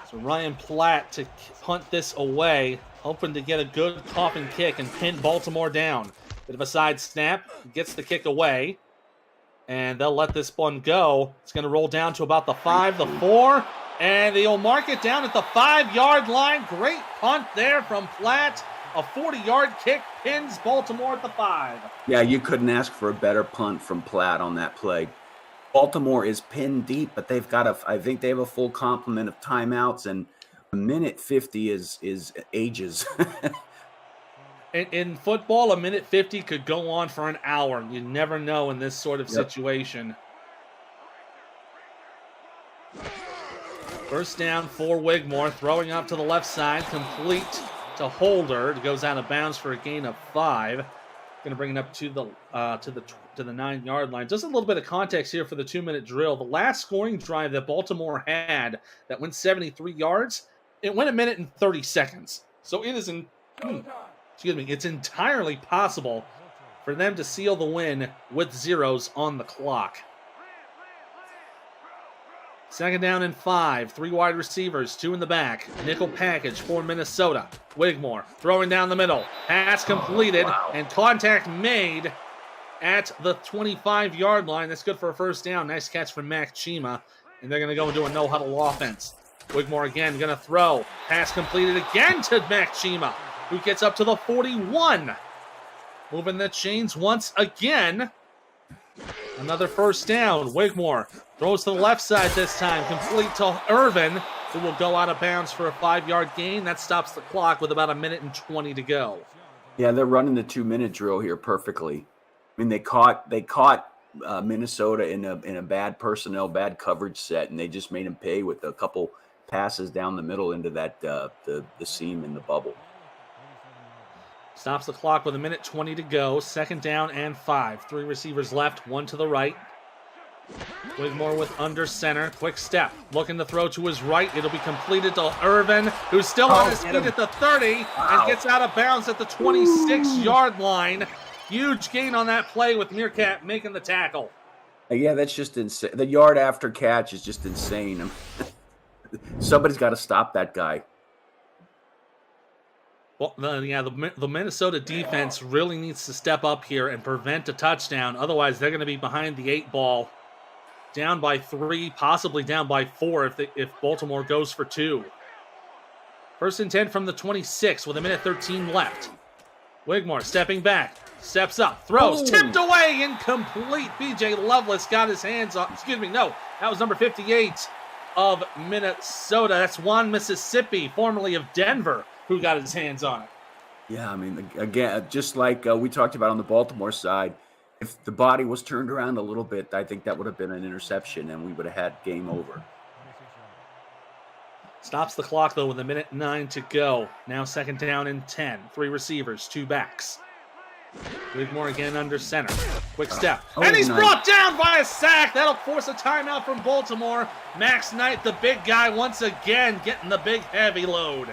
So Ryan Platt to punt this away, hoping to get a good coffin kick and pin Baltimore down. Bit of a side snap, gets the kick away, and they'll let this one go. It's going to roll down to about the 5, the 4, and they'll mark it down at the 5-yard line. Great punt there from Platt. A 40-yard kick pins Baltimore at the 5. Yeah, you couldn't ask for a better punt from Platt on that play. Baltimore is pinned deep, but they've got I think they have a full complement of timeouts, and a minute 50 is ages. In football, a minute 50 could go on for an hour. You never know in this sort of situation. First down for Wigmore, throwing up to the left side, complete to Holder. It goes out of bounds for a gain of 5. Going to bring it up to the 9-yard line. Just a little bit of context here for the 2-minute drill. The last scoring drive that Baltimore had that went 73 yards, it went 1 minute and 30 seconds. So it is it's entirely possible for them to seal the win with zeros on the clock. Second down and 5. 3 wide receivers, 2 in the back. Nickel package for Minnesota. Wigmore throwing down the middle. Pass completed and contact made at the 25-yard line. That's good for a first down. Nice catch from Mac Chima. And they're going to go into a no-huddle offense. Wigmore again going to throw. Pass completed again to Mac Chima, who gets up to the 41. Moving the chains once again. Another first down. Wigmore throws to the left side this time. Complete to Irvin, who will go out of bounds for a 5-yard gain. That stops the clock with about 1 minute and 20 to go. Yeah, they're running the 2-minute drill here perfectly. I mean, they caught Minnesota in a bad personnel, bad coverage set, and they just made him pay with a couple passes down the middle into that the seam in the bubble. Stops the clock with 1 minute 20 to go. Second down and 5. 3 receivers left, 1 to the right. Wigmore with under center. Quick step. Looking to throw to his right. It'll be completed to Irvin, who's still on his feet at the 30 and gets out of bounds at the 26-yard line. Huge gain on that play with Meerkat making the tackle. Yeah, that's just insane. The yard after catch is just insane. Somebody's got to stop that guy. Well, the Minnesota defense really needs to step up here and prevent a touchdown. Otherwise, they're going to be behind the 8 ball, down by 3, possibly down by 4 if Baltimore goes for 2. First and 10 from the 26 with 1 minute 13 left. Wigmore stepping back, steps up, throws, tipped away, incomplete. B.J. Loveless got his hands on. That was number 58 of Minnesota. That's Juan Mississippi, formerly of Denver, who got his hands on it. Yeah, I mean, again, just like we talked about on the Baltimore side, if the body was turned around a little bit, I think that would have been an interception, and we would have had game over. Stops the clock, though, with 1 minute 9 to go. Now second down and 10. 3 receivers, 2 backs. Wigmore again under center. Quick step. And he's brought down by a sack. That'll force a timeout from Baltimore. Max Knight, the big guy, once again getting the big heavy load.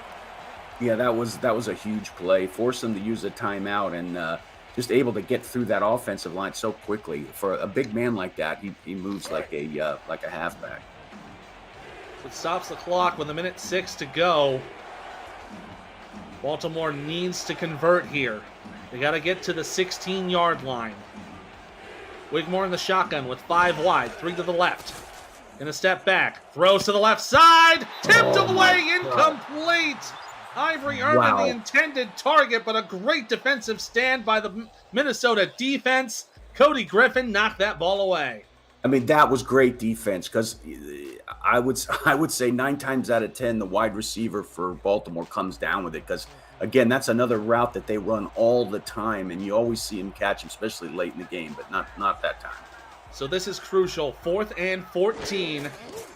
Yeah, that was a huge play. Forced them to use a timeout and just able to get through that offensive line so quickly. For a big man like that, he moves like a halfback. It stops the clock with 1 minute 6 to go. Baltimore needs to convert here. They got to get to the 16-yard line. Wigmore in the shotgun with 5 wide, 3 to the left. Gonna step back, throws to the left side, tipped away, incomplete. Ivory Irvin, the intended target, but a great defensive stand by the Minnesota defense. Cody Griffin knocked that ball away. I mean, that was great defense because I would say 9 times out of 10, the wide receiver for Baltimore comes down with it because, again, that's another route that they run all the time, and you always see him catch him, especially late in the game, but not that time. So this is crucial. 4th and 14.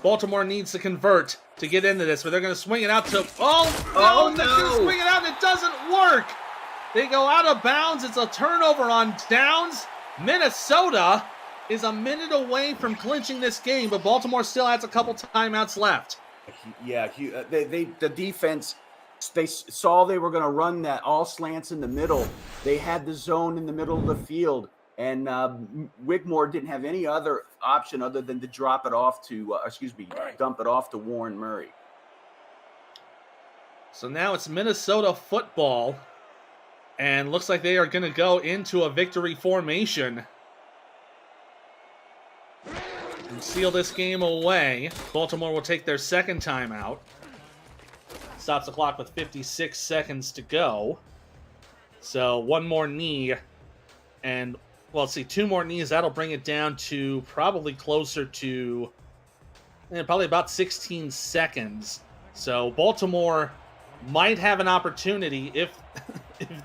Baltimore needs to convert to get into this, but they're going to swing it out to... Oh, no! They're going to swing it out, and it doesn't work! They go out of bounds. It's a turnover on downs. Minnesota is a minute away from clinching this game, but Baltimore still has a couple timeouts left. Yeah, the defense, they saw they were going to run that all slants in the middle. They had the zone in the middle of the field, and Wigmore didn't have any other option other than to dump it off to Warren Murray. So now it's Minnesota football, and looks like they are going to go into a victory formation and seal this game away. Baltimore will take their second timeout. Stops the clock with 56 seconds to go. So one more knee, and, well, let's see, 2 more knees. That'll bring it down to probably closer to probably about 16 seconds. So Baltimore might have an opportunity if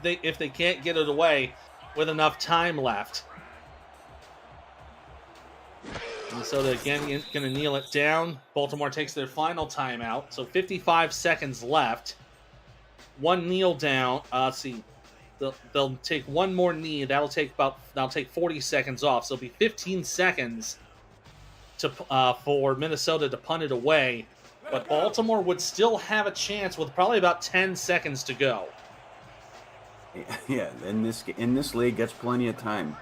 they can't get it away with enough time left. Minnesota again going to kneel it down. Baltimore takes their final timeout. So 55 seconds left. 1 kneel down. Let's see. They'll take 1 more knee. That'll take 40 seconds off. So it'll be 15 seconds for Minnesota to punt it away. But Baltimore would still have a chance with probably about 10 seconds to go. Yeah, in this league, that's plenty of time.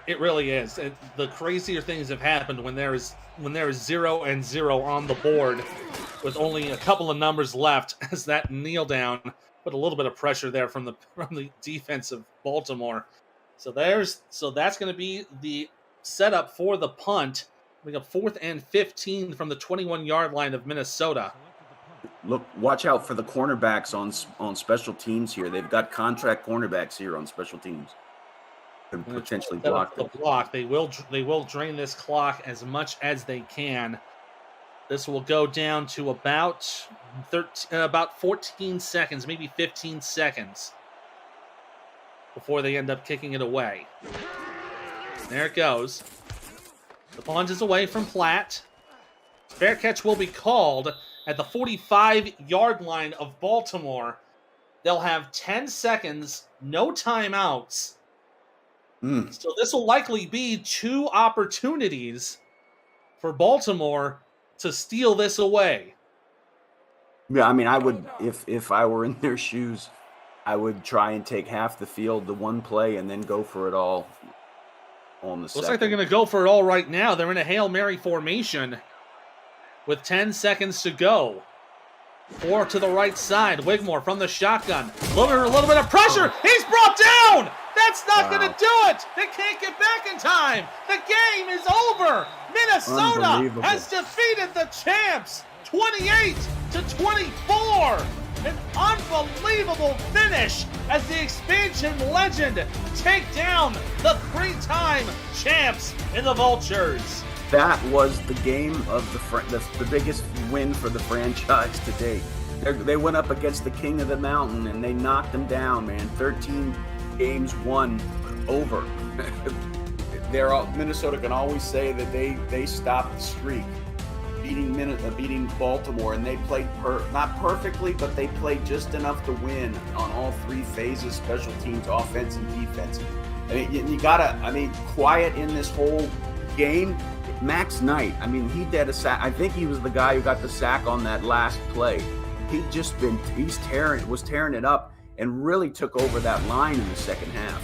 It really is. The crazier things have happened when there is 0-0 on the board with only a couple of numbers left as that kneel down put a little bit of pressure there from the defense of Baltimore. So that's going to be the setup for the punt. We got 4th and 15 from the 21-yard line of Minnesota. Look, watch out for the cornerbacks on special teams here. They've got contract cornerbacks here on special teams. Could potentially block the block. They will drain this clock as much as they can. This will go down to about 14 seconds, maybe 15 seconds before they end up kicking it away. There it goes. The punt is away from Platt. Fair catch will be called at the 45-yard line of Baltimore. They'll have 10 seconds, no timeouts. So this will likely be 2 opportunities for Baltimore to steal this away. Yeah, I mean, I would, if I were in their shoes, I would try and take half the field, the one play, and then go for it all on the second. Looks like they're going to go for it all right now. They're in a Hail Mary formation with 10 seconds to go. 4 to the right side. Wigmore from the shotgun. A little bit of pressure. He's brought down. That's not going to do it. They can't get back in time. The game is over. Minnesota has defeated the champs 28-24. An unbelievable finish as the expansion legend take down the 3-time champs in the Vultures. That was the game of the biggest win for the franchise to date. They went up against the king of the mountain and they knocked him down, man. 13 games won over. Minnesota can always say that they stopped the streak, beating Baltimore, and they played not perfectly, but they played just enough to win on all 3 phases: special teams, offense, and defense. I mean, quiet in this whole game. Max Knight, I mean, he did a sack. I think he was the guy who got the sack on that last play. Was tearing it up and really took over that line in the second half.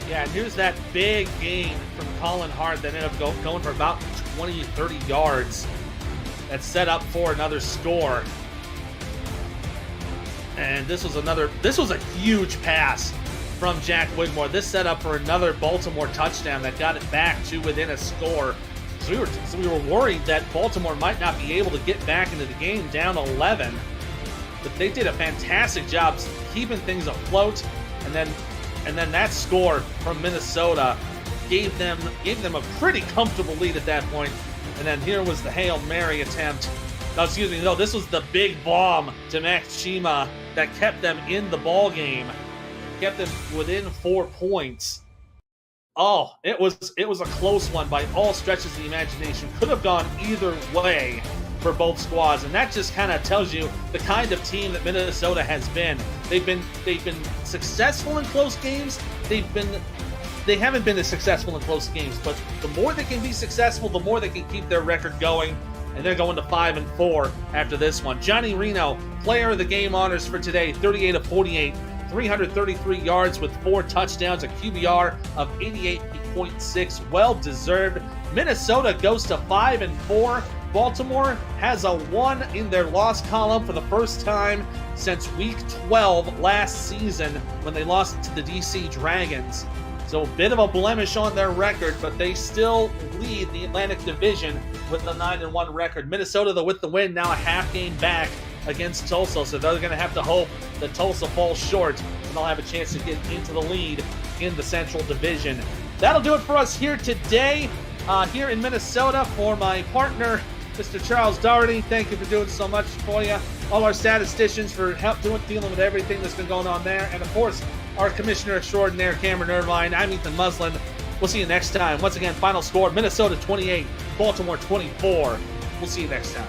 Yeah, and here's that big gain from Colin Hart that ended up going for about 20, 30 yards. That's set up for another score. And this was a huge pass from Jack Whitmore. This set up for another Baltimore touchdown that got it back to within a score. So we were worried that Baltimore might not be able to get back into the game down 11. But they did a fantastic job keeping things afloat, and then that score from Minnesota gave them a pretty comfortable lead at that point. And then here was the Hail Mary attempt. No, this was the big bomb to Max Shima that kept them in the ball game, kept them within 4 points. Oh, it was a close one by all stretches of the imagination. Could have gone either way for both squads, and that just kind of tells you the kind of team that Minnesota has been. They've been successful in close games. They haven't been as successful in close games, but the more they can be successful, the more they can keep their record going, and they're going to 5-4 after this one. Johnny Reno, player of the game honors for today, 38 of 48, 333 yards with 4 touchdowns, a QBR of 88.6, well deserved. Minnesota goes to 5-4. Baltimore has a 1 in their loss column for the first time since week 12 last season when they lost to the DC Dragons. So a bit of a blemish on their record, but they still lead the Atlantic Division with a 9-1 record. Minnesota, though, with the win, now a half game back against Tulsa, so they're going to have to hope that Tulsa falls short and they'll have a chance to get into the lead in the Central Division. That'll do it for us here today, here in Minnesota. For my partner, Mr. Charles Doherty, thank you for doing so much for you. All our statisticians for dealing with everything that's been going on there. And, of course, our commissioner extraordinaire, Cameron Irvine. I'm Ethan Muslin. We'll see you next time. Once again, final score, Minnesota 28, Baltimore 24. We'll see you next time.